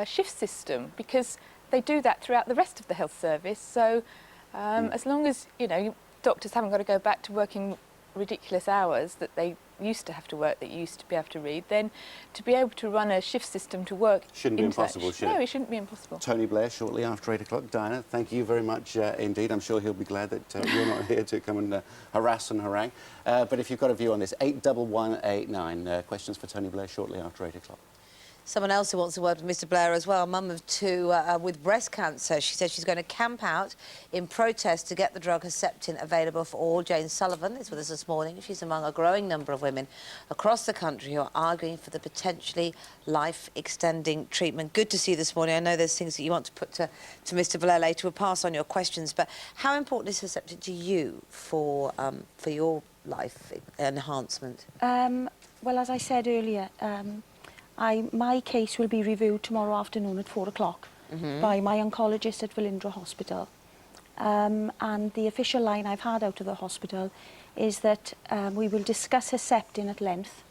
shift system, because they do that throughout the rest of the health service. So as long as, you know, doctors haven't got to go back to working ridiculous hours that they used to have to work, that you used to be able to read, then to be able to run a shift system to work... Shouldn't be impossible, should it? No, it shouldn't be impossible. Tony Blair, shortly after 8 o'clock. Diana, thank you very much indeed. I'm sure he'll be glad that you're not here to come and harass and harangue. But if you've got a view on this, 81189, questions for Tony Blair shortly after 8 o'clock. Someone else who wants to work with Mr Blair as well, mum of 2 with breast cancer. She says she's going to camp out in protest to get the drug Herceptin available for all. Jane Sullivan is with us this morning. She's among a growing number of women across the country who are arguing for the potentially life-extending treatment. Good to see you this morning. I know there's things that you want to put to Mr Blair later. We'll pass on your questions. But how important is Herceptin to you for your life enhancement? Well, as I said earlier, my case will be reviewed tomorrow afternoon at 4 o'clock by my oncologist at Velindre Hospital. And the official line I've had out of the hospital is that we will discuss Herceptin at length,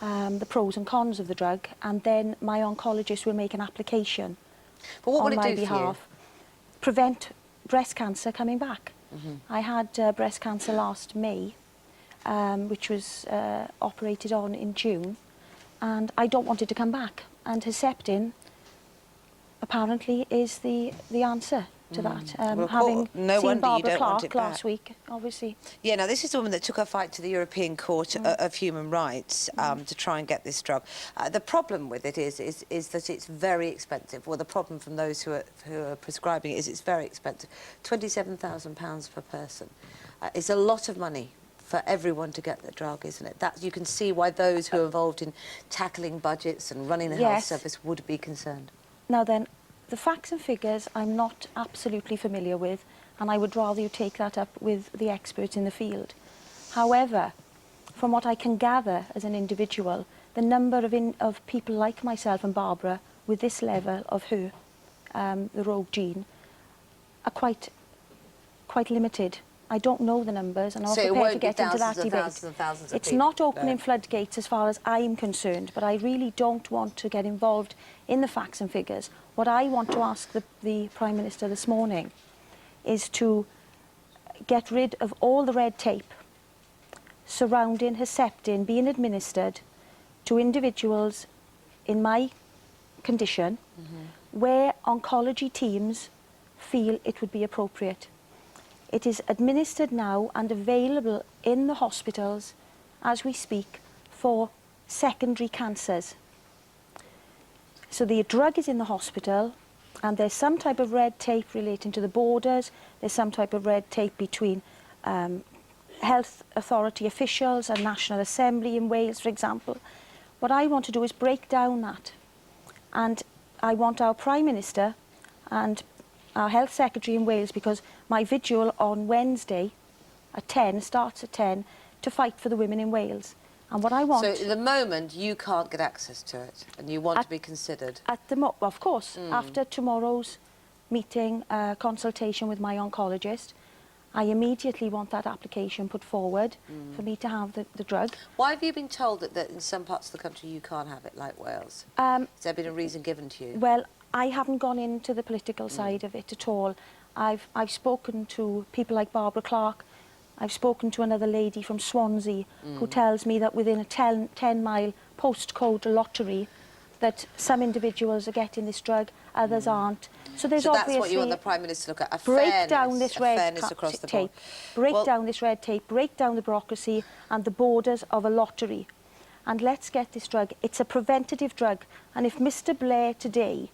the pros and cons of the drug, and then my oncologist will make an application on my behalf. Prevent breast cancer coming back. I had breast cancer last May, which was operated on in June. And I don't want it to come back. And Herceptin, apparently, is the answer to that. Having seen Barbara Clark last week, obviously. Yeah, now this is the woman that took her fight to the European Court of Human Rights to try and get this drug. The problem with it is that it's very expensive. Well, the problem from those who are prescribing it is it's very expensive. £27,000 per person. It's a lot of money for everyone to get the drug, isn't it? That you can see why those who are involved in tackling budgets and running the health Yes. service would be concerned. Now then, the facts and figures I'm not absolutely familiar with, and I would rather you take that up with the experts in the field. However, from what I can gather as an individual, the number of people like myself and Barbara with this level of her, the rogue gene, are quite limited. I don't know the numbers, and I'm So not it prepared won't to be get into that thousands and debate. thousands and thousands of It's people, not opening no. floodgates as far as I'm concerned, but I really don't want to get involved in the facts and figures. What I want to ask the Prime Minister this morning is to get rid of all the red tape surrounding Herceptin being administered to individuals in my condition where oncology teams feel it would be appropriate. It is administered now and available in the hospitals as we speak for secondary cancers. So the drug is in the hospital, and there's some type of red tape relating to the borders, there's some type of red tape between health authority officials and National Assembly in Wales, for example. What I want to do is break down that, and I want our Prime Minister and our Health Secretary in Wales, because my vigil on Wednesday at 10, starts at 10, to fight for the women in Wales. And what I want... So at the moment, you can't get access to it, and you want to be considered? Well, of course. After tomorrow's meeting, consultation with my oncologist, I immediately want that application put forward for me to have the drug. Why have you been told that in some parts of the country you can't have it, like Wales? Has there been a reason given to you? Well, I haven't gone into the political side of it at all. I've spoken to people like Barbara Clark. I've spoken to another lady from Swansea who tells me that within a 10-mile postcode lottery that some individuals are getting this drug, others aren't. So there's obviously... that's what you want the Prime Minister to look at, break down this red fairness across the board. tape, break down this red tape, break down the bureaucracy and the borders of a lottery. And let's get this drug. It's a preventative drug. And if Mr Blair today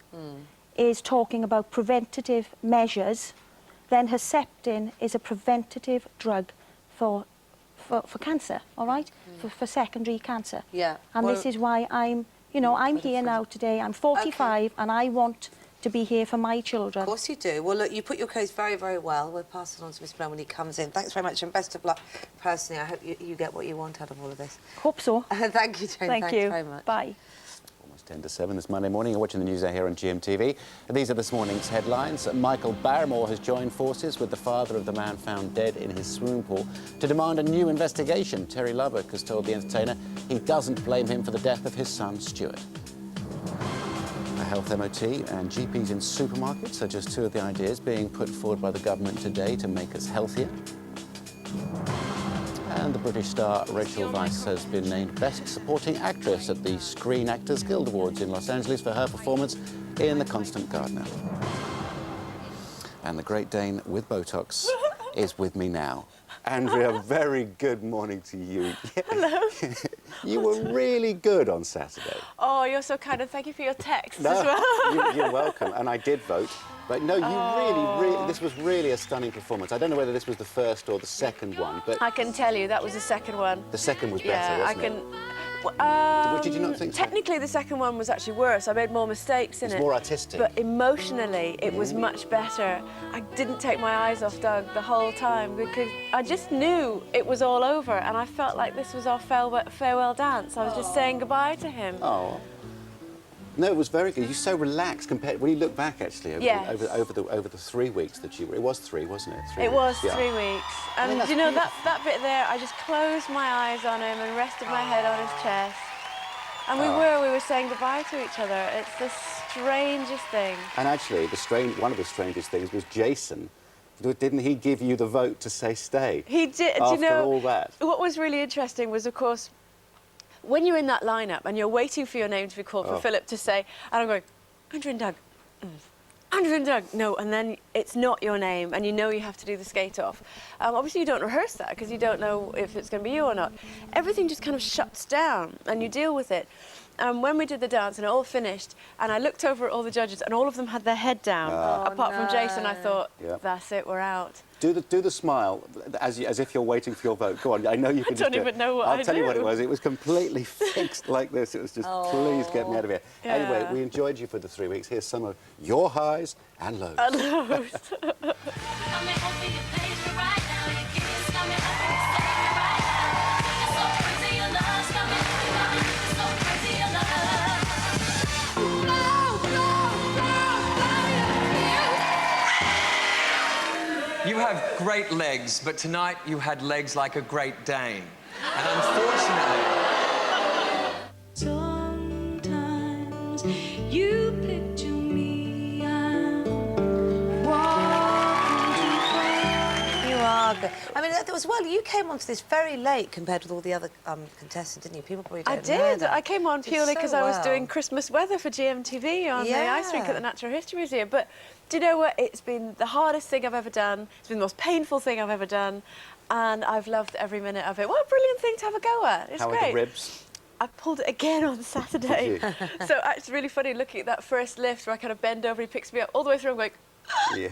is talking about preventative measures, then Herceptin is a preventative drug for cancer, all right? For secondary cancer. Yeah. And this is why I'm here now today. I'm 45 and I want to be here for my children. Of course you do. Well, look, you put your case very, very well. We'll pass it on to Mr Brown when he comes in. Thanks very much and best of luck. Personally, I hope you get what you want out of all of this. Hope so. Thank you, Jane. Thanks very much. Bye. Almost 10 to 7 this Monday morning. You're watching the news here on GMTV. These are this morning's headlines. Michael Barrymore has joined forces with the father of the man found dead in his swimming pool to demand a new investigation. Terry Lubbock has told The Entertainer he doesn't blame him for the death of his son, Stuart. A health MOT and GPs in supermarkets are just two of the ideas being put forward by the government today to make us healthier. And the British star Rachel Weisz has been named Best Supporting Actress at the Screen Actors Guild Awards in Los Angeles for her performance in The Constant Gardener. And the Great Dane with Botox is with me now. Andrea, very good morning to you. Hello. You were really good on Saturday. Oh, you're so kind, and thank you for your text No, as well. you're welcome, and I did vote. But no, you really, this was really a stunning performance. I don't know whether this was the first or the second one, but... I can tell you that was the second one. The second was better, wasn't it? Did you not think so? Technically, the second one was actually worse. I made more mistakes in it. It's more artistic. But emotionally, it was much better. I didn't take my eyes off Doug the whole time because I just knew it was all over, and I felt like this was our farewell dance. I was just saying goodbye to him. Oh. No, it was very good. You're so relaxed compared... When you look back, actually, over the 3 weeks that you were... It was 3, wasn't it? It was 3 weeks. And, you know, that bit there, I just closed my eyes on him and rested my head on his chest. And we were saying goodbye to each other. It's the strangest thing. And actually, one of the strangest things was Jason. Didn't he give you the vote to say stay? He did. After you know, all that? What was really interesting was, of course, when you're in that lineup and you're waiting for your name to be called for Philip to say, and I'm going, Andrew and Doug, Andrew and Doug, no, and then it's not your name and you know you have to do the skate off. Obviously you don't rehearse that because you don't know if it's going to be you or not. Everything just kind of shuts down and you deal with it. when we did the dance and it all finished, and I looked over at all the judges, and all of them had their head down, apart from Jason. I thought, that's it, we're out. Do the smile as if you're waiting for your vote. Go on, I know you can I don't even know what I'll I tell you do. what it was. It was completely fixed like this. It was just, please get me out of here. Yeah. Anyway, we enjoyed you for the 3 weeks. Here's some of your highs and lows. You have great legs, but tonight you had legs like a Great Dane. And unfortunately... Sometimes you picture me and You are good. I mean, as well, you came onto this very late compared with all the other contestants, didn't you? People probably don't know I did. that. I came on Did purely so because I was well. doing Christmas weather for GMTV on the ice rink at the Natural History Museum. But do you know what? It's been the hardest thing I've ever done. It's been the most painful thing I've ever done. And I've loved every minute of it. What a brilliant thing to have a go at. It's great. How are the ribs? I pulled it again on Saturday. Did So it's really funny looking at that first lift where I kind of bend over, he picks me up all the way through. I'm going, Yeah.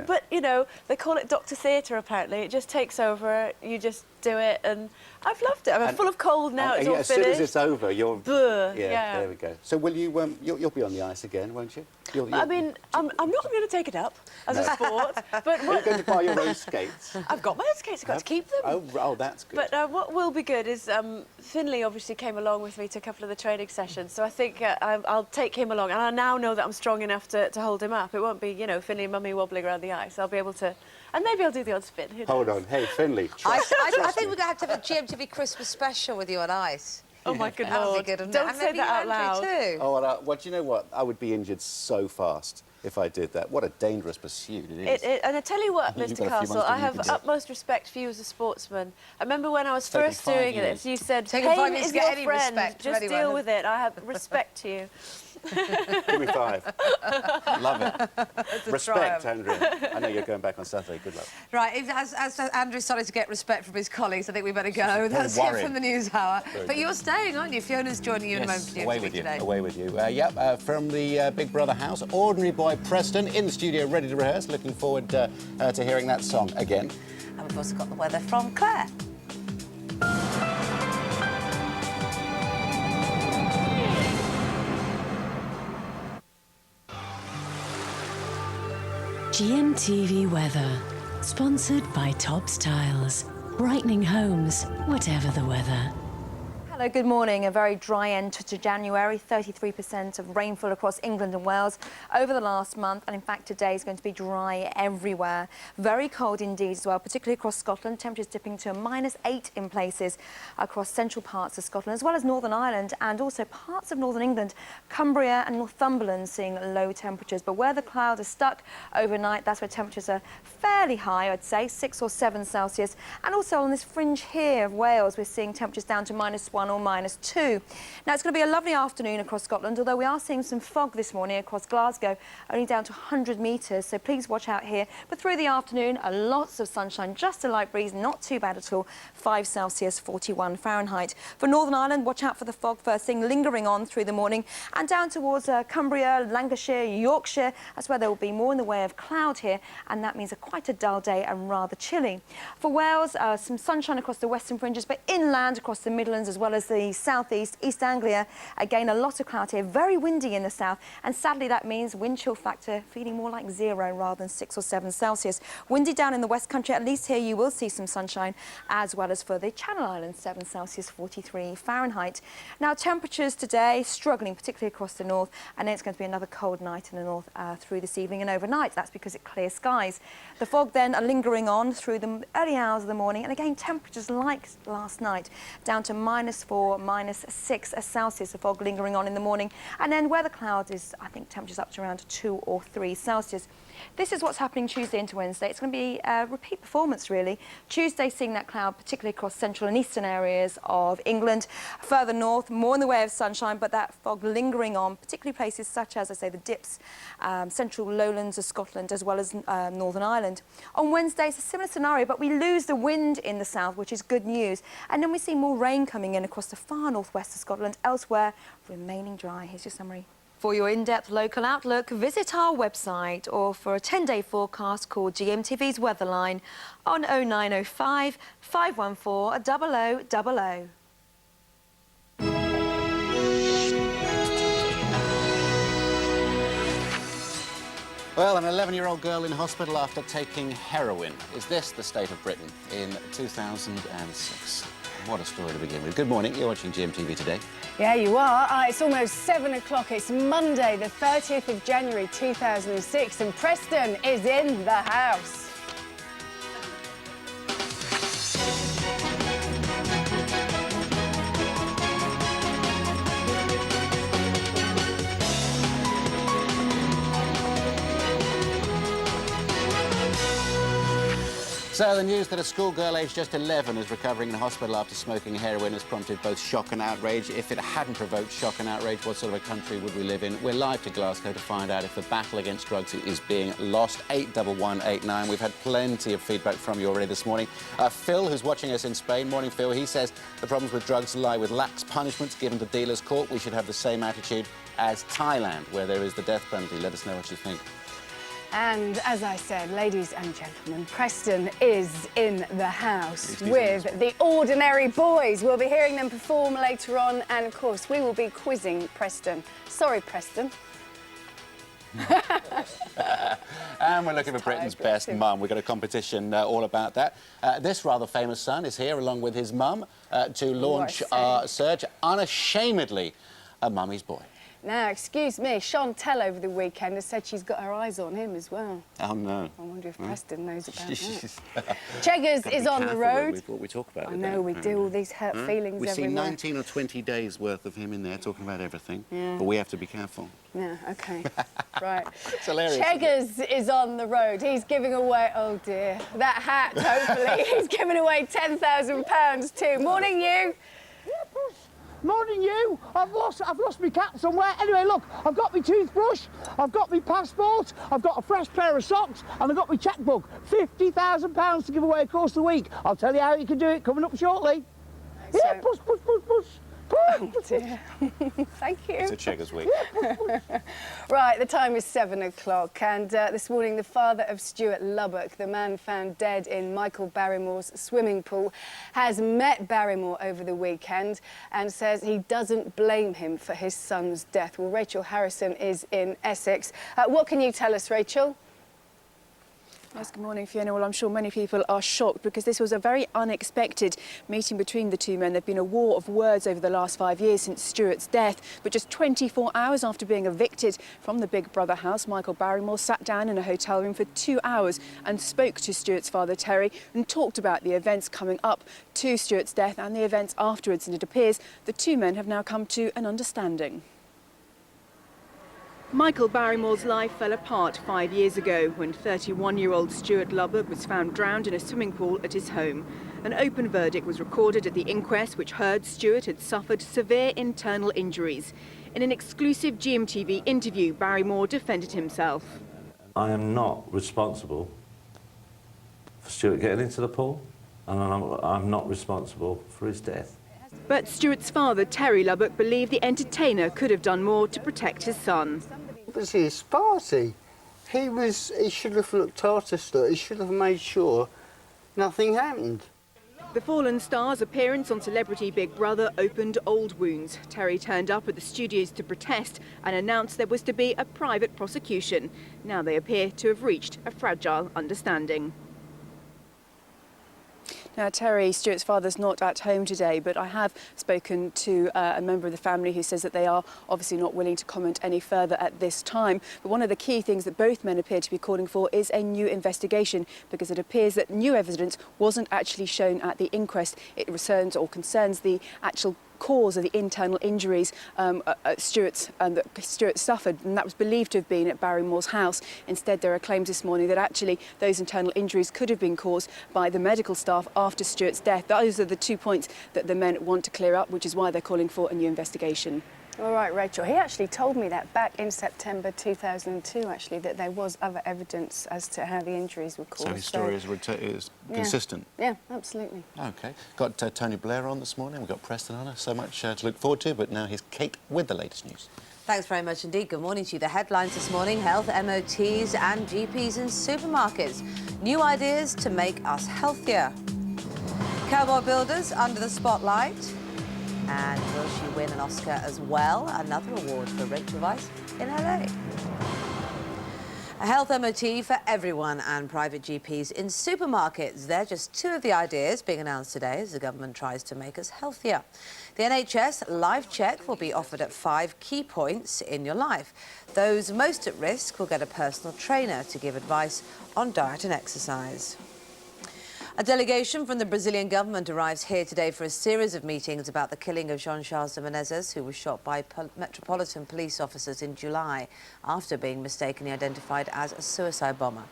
But, you know, they call it Dr. Theatre, apparently. It just takes over, you just do it, and I've loved it. I'm full of cold now, it's all as finished. soon as it's over, you're... Buh, yeah. There we go. So will you... you'll be on the ice again, won't you? I mean, I'm not going to take it up as a sport, but... Are you going to buy your own skates? I've got my own skates, I've got to keep them. Oh, that's good. But what will be good is Finley obviously came along with me to a couple of the training sessions, so I think I'll take him along, and I now know that I'm strong enough to hold him up. It won't be, you know, Finley and Mummy wobbling around the ice. I'll be able to... And maybe I'll do the odd spin. Who knows? Hold on. Hey, Finley, I trust think me. we're going to have a GMTV Christmas special with you on ice. Oh, my good That would Lord. be good, wouldn't it? Don't And say maybe that out Andrew loud. too. Oh, well, do you know what? I would be injured so fast if I did that. What a dangerous pursuit it is. And I tell you what, You've Mr. got a few Castle, months I till you have can do it. utmost respect for you as a sportsman. I remember when I was Taken first 5 doing years. it, you said, Taken 5 pain years is to get your any friend, respect from just anyone. deal with it. I have respect to you. Give me 5. Love it. a Respect, triumph. Andrew. I know you're going back on Saturday. Good luck. Right, as Andrew's starting to get respect from his colleagues, I think we better go. That's it worrying. from the News Hour. Very But good. you're staying, aren't you? Fiona's joining you in a moment for away GMTV with you. today. Away with you. From the Big Brother house, Ordinary Boy Preston in the studio, ready to rehearse. Looking forward to hearing that song again. And we've also got the weather from Claire. GMTV weather, sponsored by Tops Tiles. Brightening homes, whatever the weather. Hello, good morning. A very dry end to January. 33% of rainfall across England and Wales over the last month. And in fact, today is going to be dry everywhere. Very cold indeed as well, particularly across Scotland. Temperatures dipping to -8 in places across central parts of Scotland, as well as Northern Ireland and also parts of Northern England. Cumbria and Northumberland seeing low temperatures. But where the cloud is stuck overnight, that's where temperatures are fairly high, I'd say, 6 or 7 Celsius. And also on this fringe here of Wales, we're seeing temperatures down to -1 or -2. Now, it's going to be a lovely afternoon across Scotland, although we are seeing some fog this morning across Glasgow, only down to 100 metres, so please watch out here. But through the afternoon, lots of sunshine, just a light breeze, not too bad at all, 5 Celsius, 41 Fahrenheit. For Northern Ireland, watch out for the fog first thing, lingering on through the morning, and down towards Cumbria, Lancashire, Yorkshire. That's where there will be more in the way of cloud here, and that means quite a dull day and rather chilly. For Wales, some sunshine across the western fringes, but inland across the Midlands as well as the southeast, East Anglia. Again, a lot of cloud here, very windy in the south, and sadly that means wind chill factor feeling more like 0 rather than 6 or 7 Celsius. Windy down in the West Country, at least here you will see some sunshine, as well as for the Channel Islands, 7 Celsius, 43 Fahrenheit. Now, temperatures today struggling, particularly across the north, and then it's going to be another cold night in the north through this evening and overnight. That's because it clear skies. The fog then are lingering on through the early hours of the morning, and again, temperatures like last night, down to -4, -6 Celsius, the fog lingering on in the morning. And then where the cloud is, I think temperatures up to around 2 or 3 Celsius. This is what's happening Tuesday into Wednesday. It's going to be a repeat performance, really. Tuesday, seeing that cloud, particularly across central and eastern areas of England. Further north, more in the way of sunshine, but that fog lingering on, particularly places such as, I say, the dips, central lowlands of Scotland, as well as Northern Ireland. On Wednesday, it's a similar scenario, but we lose the wind in the south, which is good news. And then we see more rain coming in across across the far northwest of Scotland. Elsewhere, remaining dry. Here's your summary. For your in-depth local outlook, visit our website, or for a 10-day forecast, call GMTV's Weatherline on 0905 514 0000. Well, an 11-year-old girl in hospital after taking heroin. Is this the state of Britain in 2006? What a story to begin with. Good morning. You're watching GMTV today. Yeah, you are. It's almost 7 o'clock. It's Monday, the 30th of January 2006, and Preston is in the house. So the news that a schoolgirl aged just 11 is recovering in hospital after smoking heroin has prompted both shock and outrage. If it hadn't provoked shock and outrage, what sort of a country would we live in? We're live to Glasgow to find out if the battle against drugs is being lost. 81189. We've had plenty of feedback from you already this morning. Phil, who's watching us in Spain. Morning, Phil. He says the problems with drugs lie with lax punishments given to dealers caught. We should have the same attitude as Thailand, where there is the death penalty. Let us know what you think. And as I said, ladies and gentlemen, Preston is in the house with the Ordinary Boys. We'll be hearing them perform later on, and of course we will be quizzing Preston. Sorry, Preston. And we're looking for Britain's best mum. We've got a competition all about that. This rather famous son is here along with his mum to launch our search, Unashamedly a Mummy's Boy. Now, excuse me, Chantel over the weekend has said she's got her eyes on him as well. Oh, no. I wonder if Preston knows about that. Cheggers is on the road. With what we talk about. I know, we do all these hurt feelings We see everywhere. 19 or 20 days worth of him in there talking about everything. Yeah. But we have to be careful. Yeah, OK. Right. It's hilarious. Cheggers is on the road. He's giving away, oh dear, that hat, hopefully. He's giving away £10,000 too. Morning, you. Morning, you. I've lost my cap somewhere. Anyway, look, I've got my toothbrush, I've got my passport, I've got a fresh pair of socks, and I've got my chequebook. £50,000 to give away across the week. I'll tell you how you can do it coming up shortly. Yeah, push, push, push, push. Oh dear. Thank you. It's a Cheggers week. Right, the time is 7 o'clock, and this morning the father of Stuart Lubbock, the man found dead in Michael Barrymore's swimming pool, has met Barrymore over the weekend and says he doesn't blame him for his son's death. Well, Rachel Harrison is in Essex. What can you tell us, Rachel? Yes, good morning, Fiona. Well, I'm sure many people are shocked because this was a very unexpected meeting between the two men. There've been a war of words over the last 5 years since Stuart's death, but just 24 hours after being evicted from the Big Brother house, Michael Barrymore sat down in a hotel room for 2 hours and spoke to Stuart's father, Terry, and talked about the events coming up to Stuart's death and the events afterwards. And it appears the two men have now come to an understanding. Michael Barrymore's life fell apart 5 years ago when 31-year-old Stuart Lubbock was found drowned in a swimming pool at his home. An open verdict was recorded at the inquest which heard Stuart had suffered severe internal injuries. In an exclusive GMTV interview, Barrymore defended himself. I am not responsible for Stuart getting into the pool, and I'm not responsible for his death. But Stuart's father, Terry Lubbock, believed the entertainer could have done more to protect his son. It was his party. He should have looked after Stuart. He should have made sure nothing happened. The fallen star's appearance on Celebrity Big Brother opened old wounds. Terry turned up at the studios to protest and announced there was to be a private prosecution. Now they appear to have reached a fragile understanding. Now, Terry, Stuart's father's not at home today, but I have spoken to a member of the family who says that they are obviously not willing to comment any further at this time. But one of the key things that both men appear to be calling for is a new investigation, because it appears that new evidence wasn't actually shown at the inquest. It concerns the actual cause of the internal injuries that Stuart suffered, and that was believed to have been at Barrymore's house. Instead, there are claims this morning that actually those internal injuries could have been caused by the medical staff after Stuart's death. Those are the 2 points that the men want to clear up, which is why they're calling for a new investigation. All right, Rachel. He actually told me that back in September 2002, actually, that there was other evidence as to how the injuries were caused. So his story is consistent? Yeah, absolutely. OK. Got Tony Blair on this morning. We've got Preston on. So much to look forward to, but now here's Kate with the latest news. Thanks very much indeed. Good morning to you. The headlines this morning: health MOTs and GPs in supermarkets. New ideas to make us healthier. Cowboy builders under the spotlight. And will she win an Oscar as well? Another award for Rachel Weisz in LA. A health MOT for everyone and private GPs in supermarkets. They're just two of the ideas being announced today as the government tries to make us healthier. The NHS Life Check will be offered at 5 key points in your life. Those most at risk will get a personal trainer to give advice on diet and exercise. A delegation from the Brazilian government arrives here today for a series of meetings about the killing of Jean-Charles de Menezes, who was shot by Metropolitan Police officers in July after being mistakenly identified as a suicide bomber.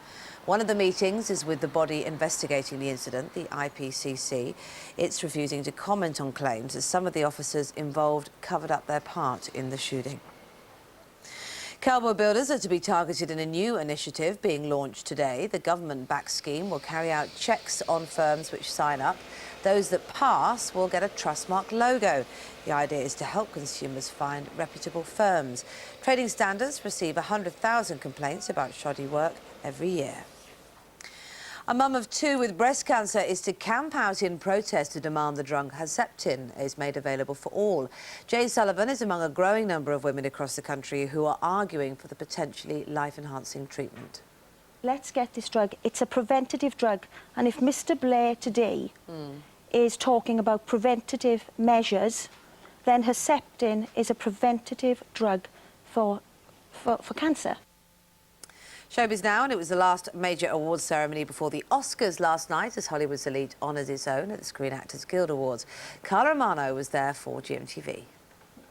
One of the meetings is with the body investigating the incident, the IPCC. It's refusing to comment on claims as some of the officers involved covered up their part in the shooting. Cowboy builders are to be targeted in a new initiative being launched today. The government-backed scheme will carry out checks on firms which sign up. Those that pass will get a Trustmark logo. The idea is to help consumers find reputable firms. Trading Standards receive 100,000 complaints about shoddy work every year. A mum of 2 with breast cancer is to camp out in protest to demand the drug Herceptin is made available for all. Jane Sullivan is among a growing number of women across the country who are arguing for the potentially life-enhancing treatment. Let's get this drug. It's a preventative drug. And if Mr. Blair today is talking about preventative measures, then Herceptin is a preventative drug for cancer. Showbiz now, and it was the last major awards ceremony before the Oscars last night as Hollywood's elite honoured its own at the Screen Actors Guild Awards. Carla Romano was there for GMTV.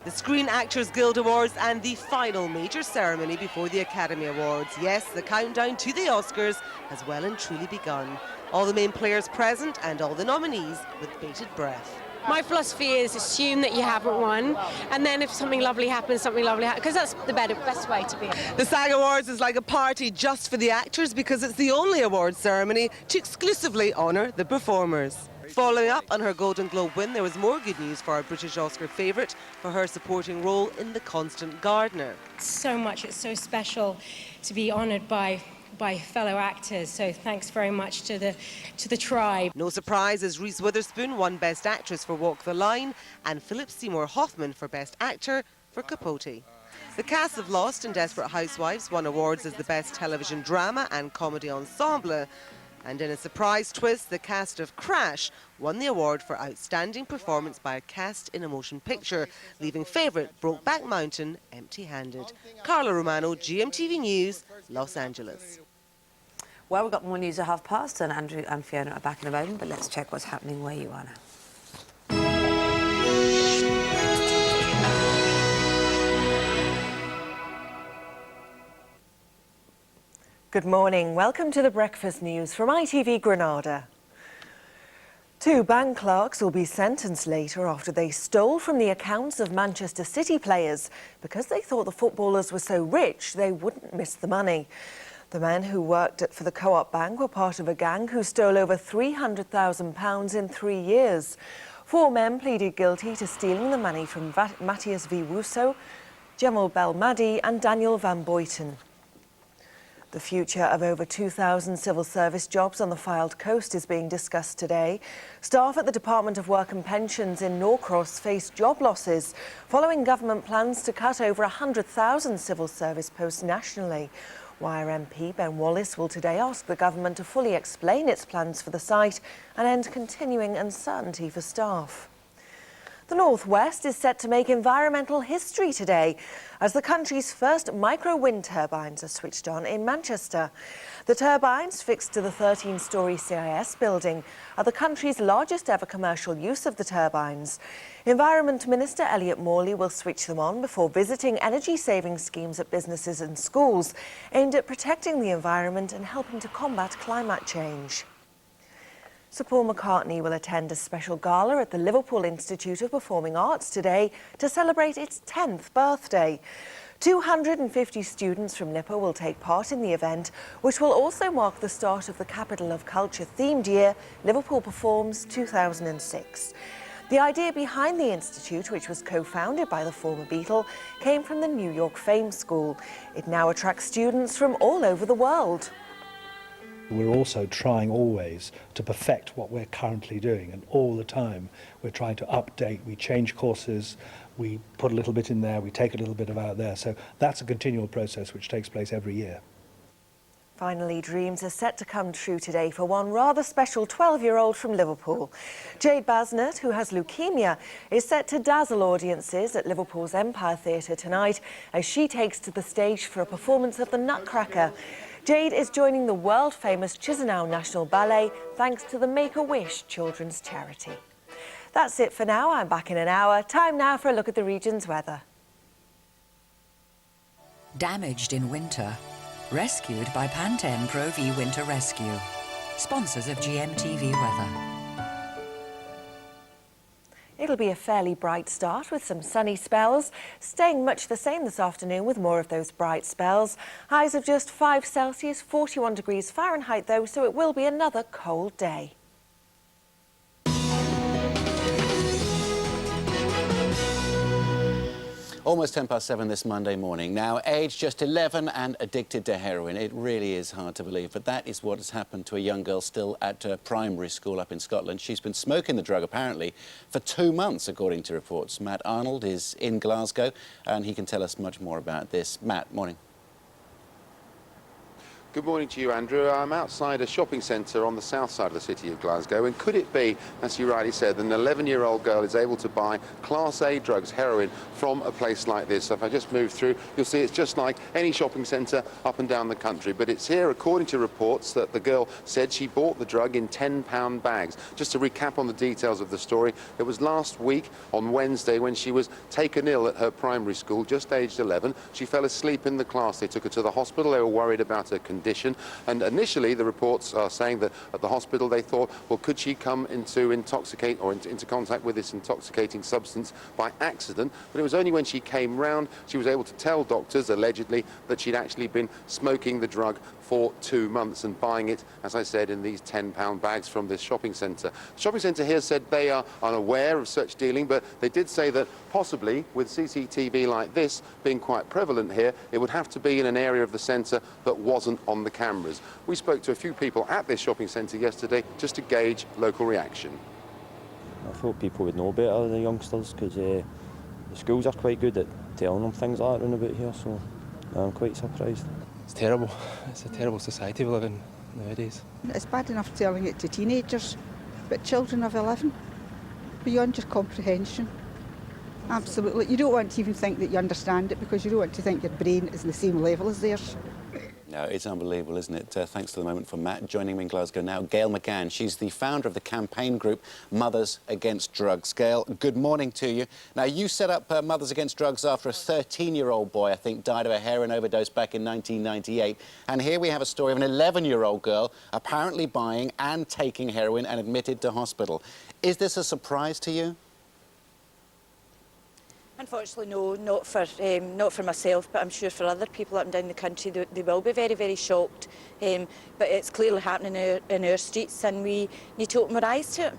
The Screen Actors Guild Awards and the final major ceremony before the Academy Awards. Yes, the countdown to the Oscars has well and truly begun. All the main players present and all the nominees with bated breath. My philosophy is assume that you haven't won, and then if something lovely happens, because that's the best way to be. The SAG Awards is like a party just for the actors because it's the only awards ceremony to exclusively honour the performers. Following up on her Golden Globe win, there was more good news for our British Oscar favourite for her supporting role in The Constant Gardener. So much, it's so special to be honoured by fellow actors, so thanks very much to the tribe. No surprise as Reese Witherspoon won Best Actress for Walk the Line and Philip Seymour Hoffman for Best Actor for Capote. The cast of Lost and Desperate Housewives won awards as the Best Television Drama and Comedy Ensemble. And in a surprise twist, the cast of Crash won the award for Outstanding Performance by a Cast in a Motion Picture, leaving favourite Brokeback Mountain empty-handed. Carla Romano, GMTV News, Los Angeles. Well, we've got more news at p:30, and Andrew and Fiona are back in a moment, but let's check what's happening where you are now. Good morning. Welcome to the Breakfast News from ITV Granada. 2 bank clerks will be sentenced later after they stole from the accounts of Manchester City players because they thought the footballers were so rich they wouldn't miss the money. The men who worked for the Co-op Bank were part of a gang who stole over £300,000 in 3 years. 4 men pleaded guilty to stealing the money from Matthias V. Russo, Jamal Belmadi and Daniel Van Boyten. The future of over 2,000 civil service jobs on the Fylde coast is being discussed today. Staff at the Department of Work and Pensions in Norcross face job losses following government plans to cut over 100,000 civil service posts nationally. Wire MP Ben Wallace will today ask the government to fully explain its plans for the site and end continuing uncertainty for staff. The North West is set to make environmental history today as the country's first micro-wind turbines are switched on in Manchester. The turbines, fixed to the 13-storey CIS building, are the country's largest ever commercial use of the turbines. Environment Minister Elliot Morley will switch them on before visiting energy-saving schemes at businesses and schools aimed at protecting the environment and helping to combat climate change. Sir Paul McCartney will attend a special gala at the Liverpool Institute of Performing Arts today to celebrate its 10th birthday. 250 students from LIPA will take part in the event, which will also mark the start of the Capital of Culture themed year, Liverpool Performs 2006. The idea behind the institute, which was co-founded by the former Beatle, came from the New York Fame School. It now attracts students from all over the world. We're also trying always to perfect what we're currently doing, and all the time we're trying to update, we change courses, we put a little bit in there, we take a little bit of out there. So that's a continual process which takes place every year. Finally, dreams are set to come true today for one rather special 12-year-old from Liverpool. Jade Basnett, who has leukemia, is set to dazzle audiences at Liverpool's Empire Theatre tonight as she takes to the stage for a performance of The Nutcracker. Jade is joining the world-famous Chisinau National Ballet thanks to the Make-A-Wish children's charity. That's it for now. I'm back in an hour. Time now for a look at the region's weather. Damaged in winter. Rescued by Pantene Pro V Winter Rescue. Sponsors of GMTV Weather. It'll be a fairly bright start with some sunny spells, staying much the same this afternoon with more of those bright spells. Highs of just 5 Celsius, 41 degrees Fahrenheit though, so it will be another cold day. Almost 7:10 this Monday morning. Now, aged just 11 and addicted to heroin. It really is hard to believe, but that is what has happened to a young girl still at primary school up in Scotland. She's been smoking the drug, apparently, for 2 months, according to reports. Matt Arnold is in Glasgow, and he can tell us much more about this. Matt, morning. Good morning to you, Andrew. I'm outside a shopping centre on the south side of the city of Glasgow, and could it be, as you rightly said, that an 11-year-old girl is able to buy Class A drugs, heroin, from a place like this? So if I just move through, you'll see it's just like any shopping centre up and down the country, but it's here, according to reports, that the girl said she bought the drug in £10 bags. Just to recap on the details of the story, it was last week on Wednesday when she was taken ill at her primary school, just aged 11. She fell asleep in the class. They took her to the hospital. They were worried about her condition, and initially the reports are saying that at the hospital they thought, well, could she come into into contact with this intoxicating substance by accident? But it was only when she came round she was able to tell doctors, allegedly, that she'd actually been smoking the drug for 2 months and buying it, as I said, in these £10 bags from this shopping centre. The shopping centre here said they are unaware of such dealing, but they did say that possibly with CCTV like this being quite prevalent here, it would have to be in an area of the centre that wasn't on the cameras. We spoke to a few people at this shopping centre yesterday just to gauge local reaction. I thought people would know better, the youngsters, because the schools are quite good at telling them things like that around about here, so I'm quite surprised. It's terrible. It's a terrible society we live in nowadays. It's bad enough telling it to teenagers, but children of 11, beyond your comprehension. Absolutely. You don't want to even think that you understand it, because you don't want to think your brain is the same level as theirs. No, it's unbelievable, isn't it? Thanks to the moment from Matt. Joining me in Glasgow now, Gail McGann. She's the founder of the campaign group Mothers Against Drugs. Gail, good morning to you. Now, you set up Mothers Against Drugs after a 13-year-old boy, I think, died of a heroin overdose back in 1998. And here we have a story of an 11-year-old girl apparently buying and taking heroin and admitted to hospital. Is this a surprise to you? Unfortunately, no, not for myself, but I'm sure for other people up and down the country, they will be very, very shocked. But it's clearly happening in our streets, and we need to open our eyes to it.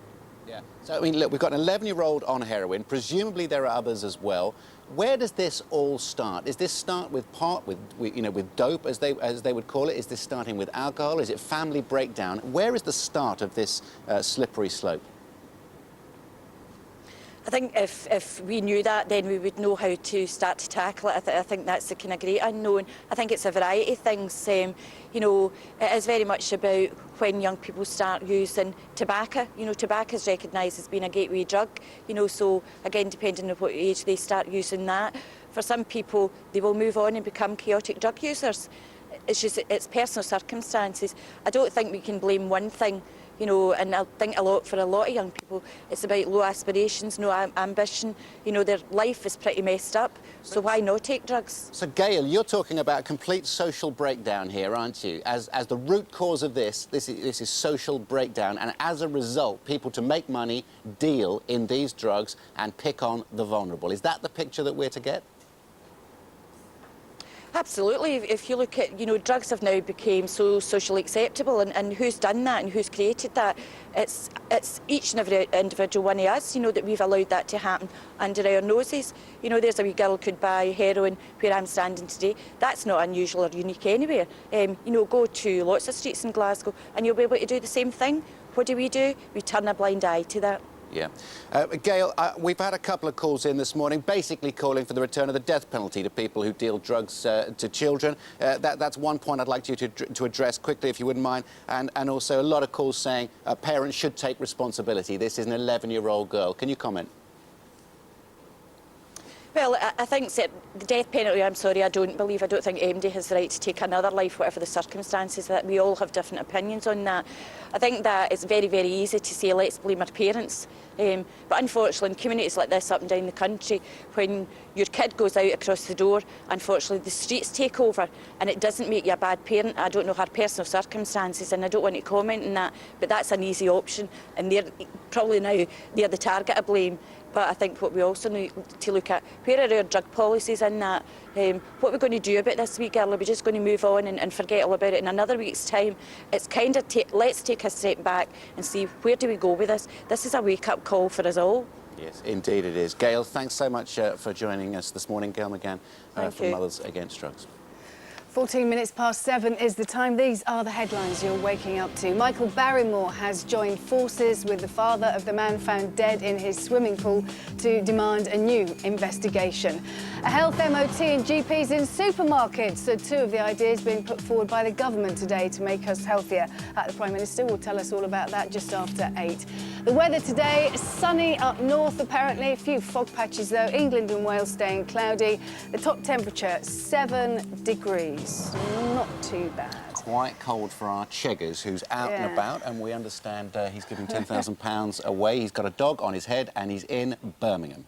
Yeah. So, I mean, look, we've got an 11-year-old on heroin. Presumably there are others as well. Where does this all start? Is this start with with dope, as they would call it? Is this starting with alcohol? Is it family breakdown? Where is the start of this slippery slope? I think if we knew that, then we would know how to start to tackle it. I think that's the kind of great unknown. I think it's a variety of things. You know, it is very much about when young people start using tobacco. You know, tobacco is recognised as being a gateway drug. You know, so again, depending on what age they start using that. For some people, they will move on and become chaotic drug users. It's just, it's personal circumstances. I don't think we can blame one thing you know, and I think for a lot of young people, it's about low aspirations, no ambition. You know, their life is pretty messed up, so why not take drugs? So, Gail, you're talking about complete social breakdown here, aren't you? As the root cause of this is social breakdown, and as a result, people to make money deal in these drugs and pick on the vulnerable. Is that the picture that we're to get? Absolutely. If you look at, you know, drugs have now become so socially acceptable, and who's done that and who's created that? It's each and every individual one of us, you know, that we've allowed that to happen under our noses. You know, there's a wee girl could buy heroin where I'm standing today. That's not unusual or unique anywhere. You know, go to lots of streets in Glasgow and you'll be able to do the same thing. What do? We turn a blind eye to that. Yeah. Gail, we've had a couple of calls in this morning, basically calling for the return of the death penalty to people who deal drugs to children. That's one point I'd like you to address quickly, if you wouldn't mind. And also a lot of calls saying parents should take responsibility. This is an 11-year-old girl. Can you comment? Well, I think the death penalty, I'm sorry, I don't think anybody has the right to take another life, whatever the circumstances. That we all have different opinions on that. I think that it's very, very easy to say, let's blame our parents. But unfortunately, in communities like this up and down the country, when your kid goes out across the door, unfortunately the streets take over, and it doesn't make you a bad parent. I don't know her personal circumstances, and I don't want to comment on that, but that's an easy option, and they're the target of blame. But I think what we also need to look at, where are our drug policies in that? What are we going to do about this wee girl? Are we just going to move on and forget all about it in another week's time? It's kind of, let's take a step back and see, where do we go with this? This is a wake-up call for us all. Yes, indeed it is. Gail, thanks so much for joining us this morning. Gail McGann from Mothers Against Drugs. 14 minutes past 7 is the time. These are the headlines you're waking up to. Michael Barrymore has joined forces with the father of the man found dead in his swimming pool to demand a new investigation. A health MOT and GPs in supermarkets are two of the ideas being put forward by the government today to make us healthier. The Prime Minister will tell us all about that just after 8. The weather today, sunny up north apparently, a few fog patches though. England and Wales staying cloudy. The top temperature 7 degrees. Not too bad. Quite cold for our Cheggers, who's out and about, and we understand he's giving £10,000 away. He's got a dog on his head and he's in Birmingham.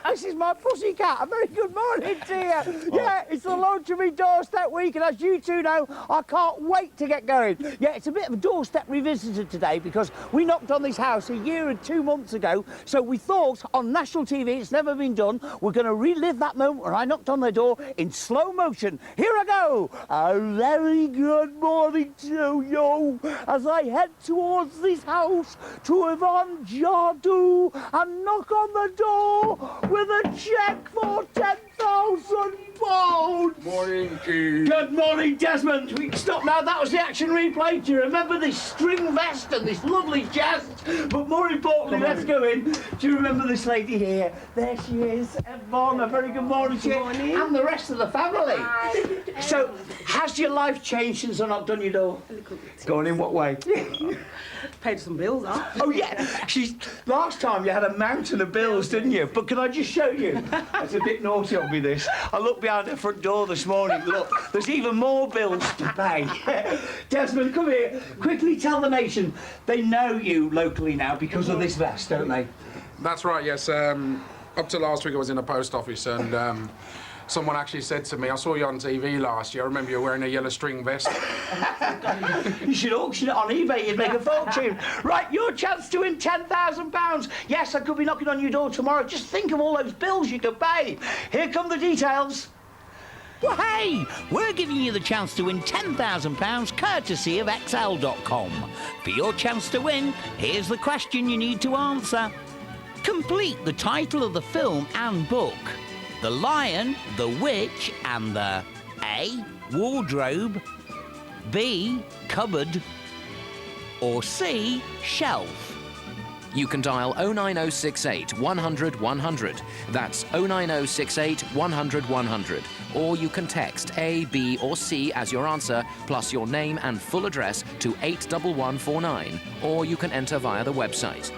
This is my pussycat. A very good morning to you. Yeah, it's the launch of my doorstep week, and as you two know, I can't wait to get going. Yeah, it's a bit of a doorstep revisited today because we knocked on this house 1 year and 2 months ago, so we thought on national TV, it's never been done, we're going to relive that moment when I knocked on their door in slow motion. Here I go. A very good morning to you as I head towards this house to Yvonne Jardou and knock on the door with a cheque for £10,000. Morning, Keith. Good morning, Desmond. We can stop now. That was the action replay. Do you remember this string vest and this lovely chest? But more importantly, let's go in. Do you remember this lady here? There she is, Yvonne. A very good morning to you. And the rest of the family. Hi. So, has your life changed since I knocked on your door? A little bit. Going in what way? Paid some bills, huh? Oh, yeah. Last time you had a mountain of bills, didn't you? But can I just show you? It's a bit naughty of me, this. I looked behind the front door this morning. Look, there's even more bills to pay. Desmond, come here. Quickly tell the nation. They know you locally now because of this vest, don't they? That's right, yes. Up to last week I was in a post office and someone actually said to me, I saw you on TV last year, I remember you were wearing a yellow string vest. You should auction it on eBay, you'd make a fortune. Right, your chance to win £10,000. Yes, I could be knocking on your door tomorrow. Just think of all those bills you could pay. Here come the details. Well, hey, we're giving you the chance to win £10,000 courtesy of XL.com. For your chance to win, here's the question you need to answer. Complete the title of the film and book. The Lion, the Witch, and the A. Wardrobe, B. Cupboard, or C. Shelf. You can dial 09068 100 100. That's 09068 100 100. Or you can text A, B, or C as your answer, plus your name and full address to 81149. Or you can enter via the website.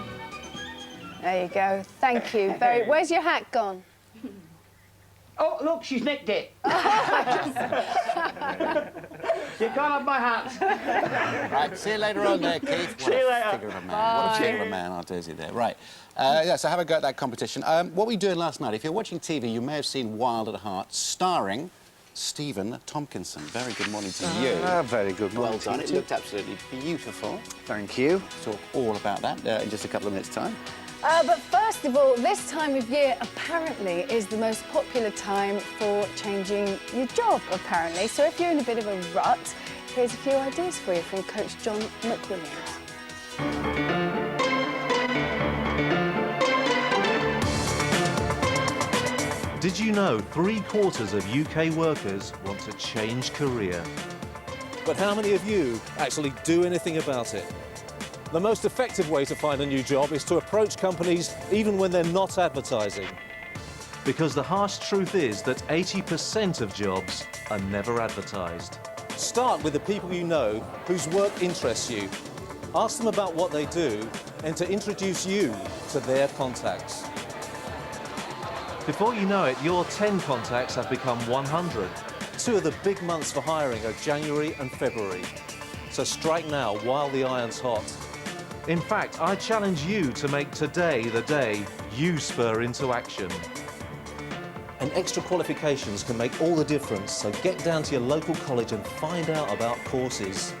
There you go. Thank you. Where's your hat gone? Oh, look, she's nicked it. You can't have my hat. Right, see you later on there, Keith. See you later. Figure of a man. What a figure of a man, our Daisy there. Right, yeah, so have a go at that competition. What were you doing last night? If you're watching TV, you may have seen Wild at Heart, starring Stephen Tompkinson. Very good morning to you. Very good morning. Well done. It looked absolutely beautiful. Thank you. Talk all about that in just a couple of minutes' time. But first of all, this time of year apparently is the most popular time for changing your job, apparently. So if you're in a bit of a rut, here's a few ideas for you from Coach John McWilliams. Did you know 3/4 of UK workers want to change career? But how many of you actually do anything about it? The most effective way to find a new job is to approach companies even when they're not advertising. Because the harsh truth is that 80% of jobs are never advertised. Start with the people you know whose work interests you. Ask them about what they do and to introduce you to their contacts. Before you know it, your 10 contacts have become 100. 2 of the big months for hiring are January and February. So strike now while the iron's hot. In fact, I challenge you to make today the day you spur into action. And extra qualifications can make all the difference, so get down to your local college and find out about courses.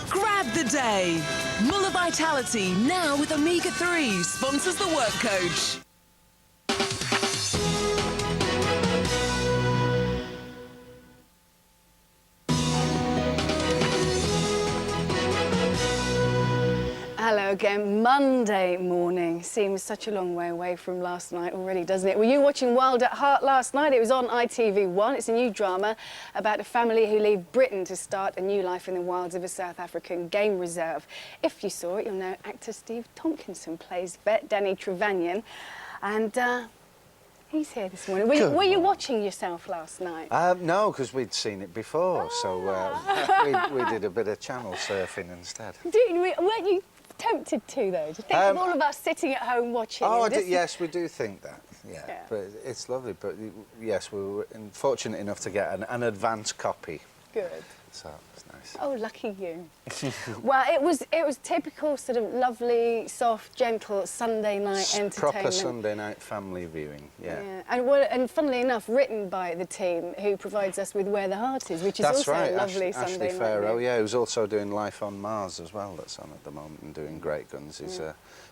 Grab the day. Muller Vitality, now with omega-3, sponsors the Work Coach. Hello again. Monday morning seems such a long way away from last night already, doesn't it? Were you watching Wild at Heart last night? It was on ITV1. It's a new drama about a family who leave Britain to start a new life in the wilds of a South African game reserve. If you saw it, you'll know actor Steve Tompkinson plays vet Danny Trevanian, and he's here this morning. Were you watching yourself last night? No, because we'd seen it before, so we did a bit of channel surfing instead. Weren't you tempted to, though? To think of all of us sitting at home watching. Oh, yes, we do think that, yeah. But it's lovely, but yes, we were fortunate enough to get an advance copy. Good. So it's nice. Oh, lucky you. Well, it was typical sort of lovely, soft, gentle Sunday night entertainment. Proper Sunday night family viewing, yeah. And funnily enough, written by the team who provides us with Where the Heart Is, which is also a lovely Sunday night. Farrow, yeah, who's also doing Life on Mars as well, that's on at the moment, and doing great guns.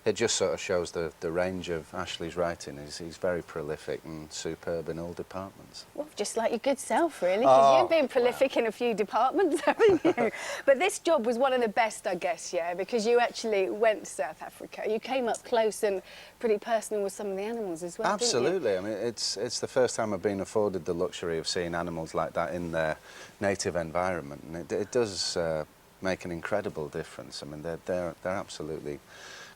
It just sort of shows the range of Ashley's writing. He's very prolific and superb in all departments. Well, just like your good self, really, because you've been prolific in a few departments, haven't you? But this job was one of the best, I guess, yeah, because you actually went to South Africa. You came up close and pretty personal with some of the animals as well. Absolutely. Didn't you? I mean, it's the first time I've been afforded the luxury of seeing animals like that in their native environment, and it does make an incredible difference. I mean, they're absolutely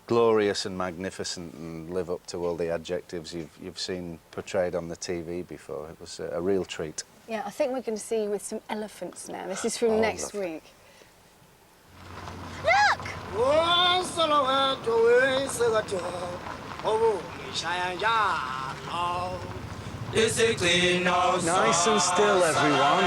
glorious and magnificent and live up to all the adjectives you've seen portrayed on the TV before. It was a real treat. Yeah, I think we're going to see you with some elephants now. This is from next week. Look! Nice and still, everyone.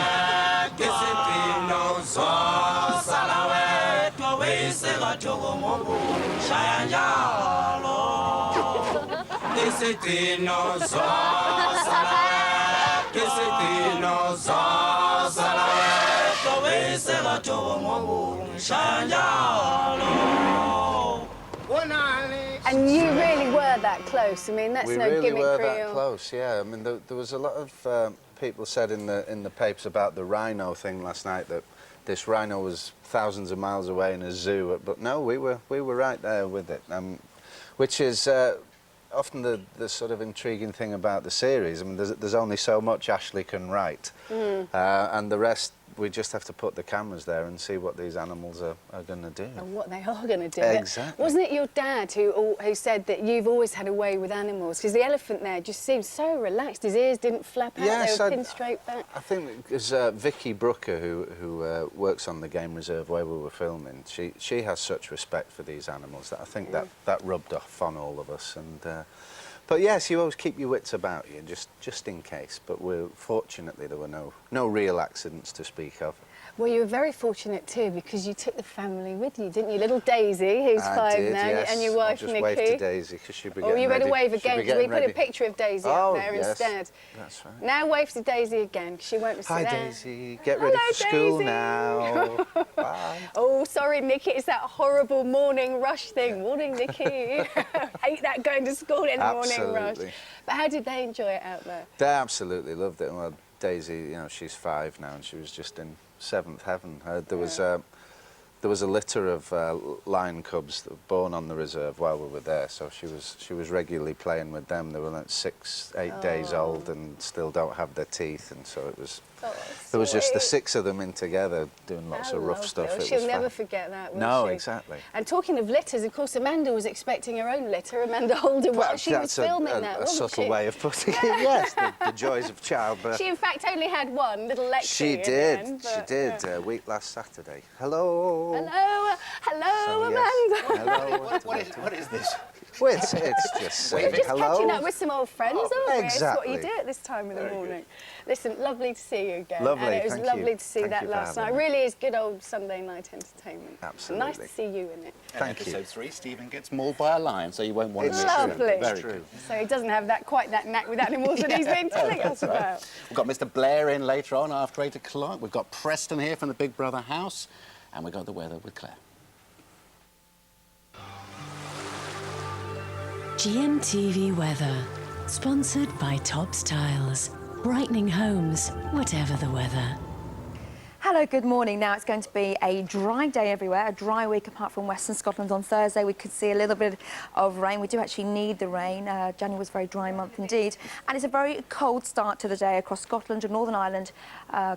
And you really were that close. I mean, that's no gimmick. We really were that close, yeah. I mean, there was a lot of people said in the papers about the rhino thing last night, that this rhino was thousands of miles away in a zoo, but no, we were right there with it, which is often the sort of intriguing thing about the series. I mean, there's only so much Ashley can write, and the rest we just have to put the cameras there and see what these animals are going to do. And what they are going to do. Exactly. Wasn't it your dad who said that you've always had a way with animals? Because the elephant there just seemed so relaxed. His ears didn't flap out, yes, they were pinned straight back. I think because Vicky Brooker, who works on the game reserve where we were filming, she has such respect for these animals that I think that rubbed off on all of us. And But yes, you always keep your wits about you, just in case. But fortunately, there were no real accidents to speak of. Well, you were very fortunate too, because you took the family with you, didn't you? Little Daisy, who's I 5 did, now, yes. and your wife I'll just Nikki. wave to Daisy, because she'll be getting you ready. better wave She'll again, be because we getting put a ready. picture of Daisy up there yes. instead. That's right. Now wave to Daisy again, because she won't be Hi, there. Daisy. Get ready for school Daisy. now. Bye. Oh, sorry, Nikki, it's that horrible morning rush thing. Morning, Nikki. Hate that going to school in the morning rush. But how did they enjoy it out there? They absolutely loved it. Well, Daisy, you know, she's 5 now, and she was just in 7th heaven. There was a litter of lion cubs that were born on the reserve while we were there, so she was regularly playing with them. They were like 6, 8 days old and still don't have their teeth, and so it was. There was just the 6 of them in together doing lots of rough stuff. It She'll was never fun. forget that, will No, she? exactly. And talking of litters, of course, Amanda was expecting her own litter. Amanda Holden, while she was filming that, wasn't subtle she? way of putting it. Yes, the joys of childbirth. She, in fact, only had one little Lexi. She in did. the end, She but, did. A week last Saturday. Hello. Hello, So, yes. Amanda. Hello. What is this? Well, it's just saying We're just hello. catching up with some old friends, aren't we? It's what you exactly. do at this time of the morning. Listen, lovely to see you again. Lovely, And it was thank lovely you. to see Thank that you for last night. having me. Really is good old Sunday night entertainment. Absolutely. Nice to see you in it. Thank you. Episode 3, Stephen gets mauled by a lion, so you won't want to miss it. Lovely. Very true. So he doesn't have quite that knack with animals that he's been telling us about. We've got Mr. Blair in later on after 8 o'clock. We've got Preston here from the Big Brother house, and we've got the weather with Claire. GMTV weather, sponsored by Tops Tiles, brightening homes, whatever the weather. Hello, good morning. Now it's going to be a dry day everywhere, a dry week apart from Western Scotland. On Thursday we could see a little bit of rain. We do actually need the rain. January was a very dry month indeed. And it's a very cold start to the day across Scotland and Northern Ireland,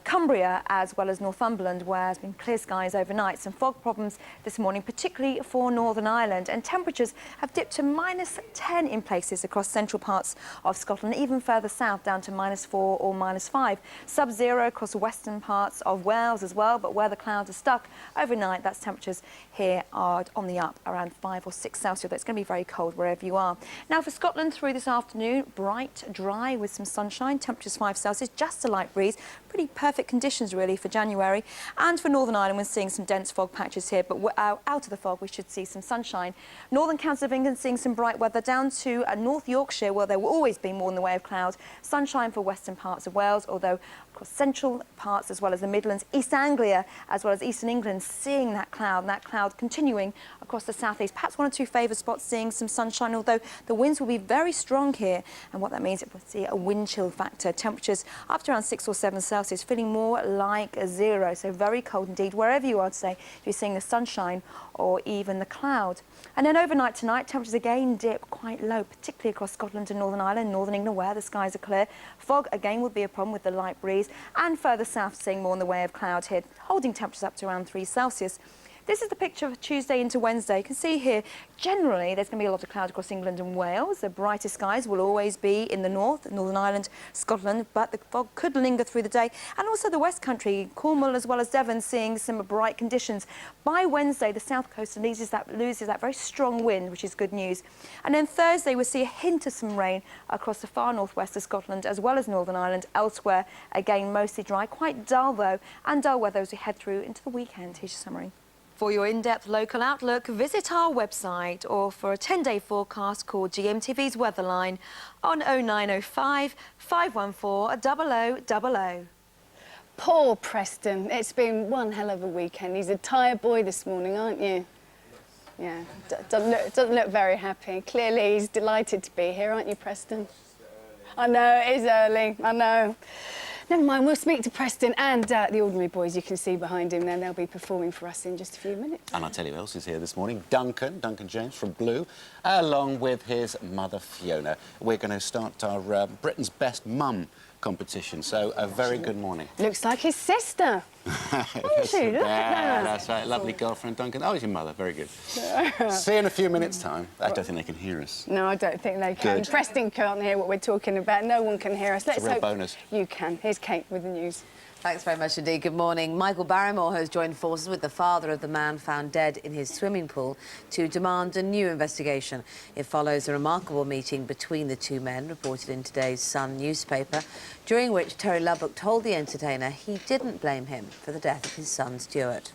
Cumbria as well as Northumberland, where there's been clear skies overnight. Some fog problems this morning, particularly for Northern Ireland. And temperatures have dipped to -10 in places across central parts of Scotland, even further south down to -4 or -5. Sub-zero across western parts of Wales as well, but where the clouds are stuck overnight, that's temperatures here are on the up around 5 or 6 Celsius. It's going to be very cold wherever you are. Now for Scotland through this afternoon, bright, dry with some sunshine, temperatures 5 Celsius, just a light breeze. Pretty perfect conditions really for January. And for Northern Ireland, we're seeing some dense fog patches here, but out of the fog we should see some sunshine. Northern counties of England seeing some bright weather down to North Yorkshire, where there will always be more in the way of clouds. Sunshine for western parts of Wales, although across central parts as well as the Midlands, East Anglia as well as eastern England seeing that cloud, and that cloud continuing across the southeast. Perhaps 1 or 2 favoured spots seeing some sunshine, although the winds will be very strong here, and what that means is we'll see a wind chill factor. Temperatures up to around 6 or 7 Celsius, feeling more like 0, so very cold indeed wherever you are today. You're seeing the sunshine or even the cloud. And then overnight tonight, temperatures again dip quite low, particularly across Scotland and Northern Ireland, Northern England, where the skies are clear. Fog again will be a problem with the light breeze, and further south seeing more in the way of cloud here, holding temperatures up to around 3 Celsius. This is the picture of Tuesday into Wednesday. You can see here, generally, there's going to be a lot of cloud across England and Wales. The brightest skies will always be in the north, Northern Ireland, Scotland, but the fog could linger through the day. And also the West Country, Cornwall as well as Devon, seeing some bright conditions. By Wednesday, the south coast loses that very strong wind, which is good news. And then Thursday, we'll see a hint of some rain across the far northwest of Scotland as well as Northern Ireland. Elsewhere, again, mostly dry, quite dull though, and dull weather as we head through into the weekend. Here's your summary. For your in-depth local outlook, visit our website, or for a 10-day forecast, call GMTV's Weatherline on 0905 514 0000. Poor Preston. It's been one hell of a weekend. He's a tired boy this morning, aren't you? Yeah, doesn't look very happy. Clearly, he's delighted to be here, aren't you, Preston? I know, it is early, I know. Never mind, we'll speak to Preston and the Ordinary Boys you can see behind him then. They'll be performing for us in just a few minutes. And I'll tell you who else is here this morning. Duncan James from Blue, along with his mother Fiona. We're going to start our Britain's Best Mum competition, so a very good morning. Looks like his sister. Is she? Look at that. That's right. Lovely girlfriend, Duncan. Oh, it's your mother. Very good. See you in a few minutes' time. I don't think they can hear us. No, I don't think they can. Good. Preston can't hear what we're talking about. No one can hear us. Let's It's a real hope bonus. you can. Here's Kate with the news. Thanks very much indeed. Good morning. Michael Barrymore has joined forces with the father of the man found dead in his swimming pool to demand a new investigation. It follows a remarkable meeting between the two men, reported in today's Sun newspaper, during which Terry Lubbock told the entertainer he didn't blame him for the death of his son, Stuart.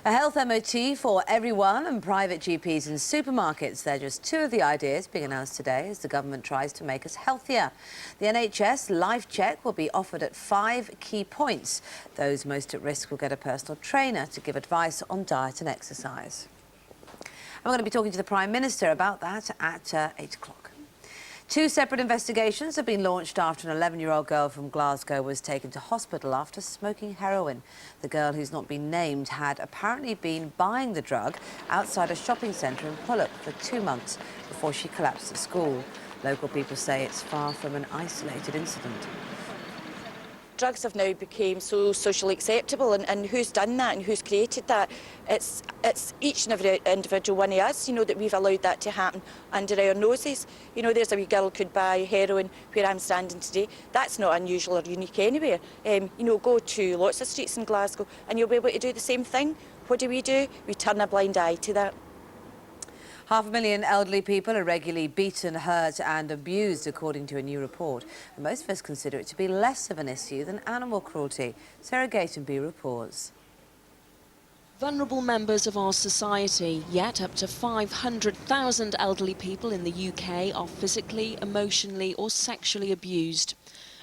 A health MOT for everyone and private GPs in supermarkets. They're just two of the ideas being announced today as the government tries to make us healthier. The NHS Life Check will be offered at 5 key points. Those most at risk will get a personal trainer to give advice on diet and exercise. I'm going to be talking to the Prime Minister about that at 8 o'clock. 2 separate investigations have been launched after an 11-year-old girl from Glasgow was taken to hospital after smoking heroin. The girl, who's not been named, had apparently been buying the drug outside a shopping centre in Pullock for 2 months before she collapsed at school. Local people say it's far from an isolated incident. Drugs have now become so socially acceptable, and who's done that and who's created that? It's each and every individual one of us, you know, that we've allowed that to happen under our noses. You know, there's a wee girl could buy heroin where I'm standing today. That's not unusual or unique anywhere. You know, go to lots of streets in Glasgow and you'll be able to do the same thing. What do? We turn a blind eye to that. 500,000 elderly people are regularly beaten, hurt and abused, according to a new report. And most of us consider it to be less of an issue than animal cruelty. Sarah Gatenby reports. Vulnerable members of our society, yet up to 500,000 elderly people in the UK are physically, emotionally or sexually abused.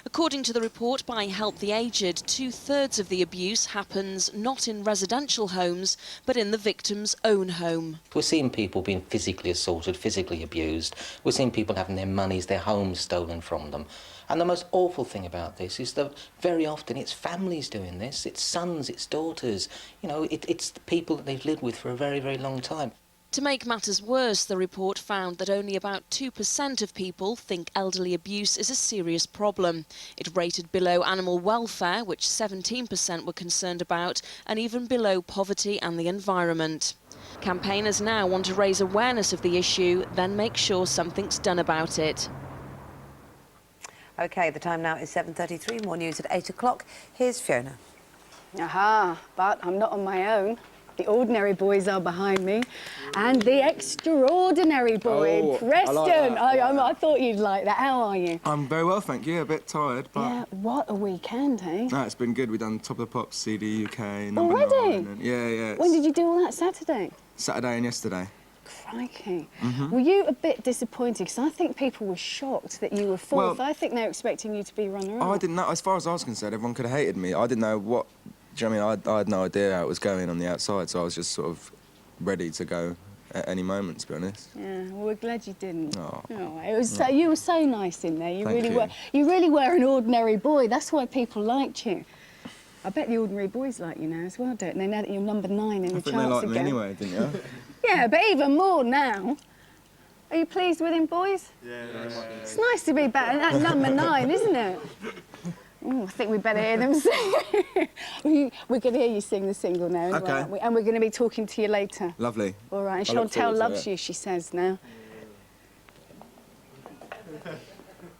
According to the report by Help the Aged, 2/3 of the abuse happens not in residential homes, but in the victim's own home. We're seeing people being physically assaulted, physically abused. We're seeing people having their monies, their homes stolen from them. And the most awful thing about this is that very often it's families doing this, it's sons, it's daughters. You know, it's the people that they've lived with for a very, very long time. To make matters worse, the report found that only about 2% of people think elderly abuse is a serious problem. It rated below animal welfare, which 17% were concerned about, and even below poverty and the environment. Campaigners now want to raise awareness of the issue, then make sure something's done about it. OK, the time now is 7:33. More news at 8 o'clock. Here's Fiona. Aha, but I'm not on my own. The ordinary boys are behind me, and the extraordinary boy, Preston. I like that. I thought you'd like that. How are you? I'm very well, thank you. A bit tired, but... Yeah, what a weekend, eh? No, it's been good. We've done Top of the Pops, CD UK, Already? 9. And, yeah. When did you do all that? Saturday? Saturday and yesterday. Crikey. Were you a bit disappointed? Because I think people were shocked that you were fourth. Well, I think they were expecting you to be runner-up. I didn't know. As far as I was concerned, everyone could have hated me. I didn't know what... Do you know what I mean? I had no idea how it was going on the outside, so I was just sort of ready to go at any moment, to be honest. Yeah, well, we're glad you didn't. Oh. It was so, you were so nice in there. You Thank really you. were. You really were an ordinary boy. That's why people liked you. I bet the ordinary boys like you now as well, don't they? Now that you're number 9 in the charts again. I think they liked me anyway, didn't you? Yeah, but even more now. Are you pleased with him, boys? Yeah. It's nice to be better at number 9, isn't it? Ooh, I think we better hear them sing. We're going to hear you sing the single now as well, aren't we? And we're going to be talking to you later. Lovely. All right, and I look Chantel forward to loves it. you, she says now.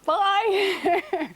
Bye!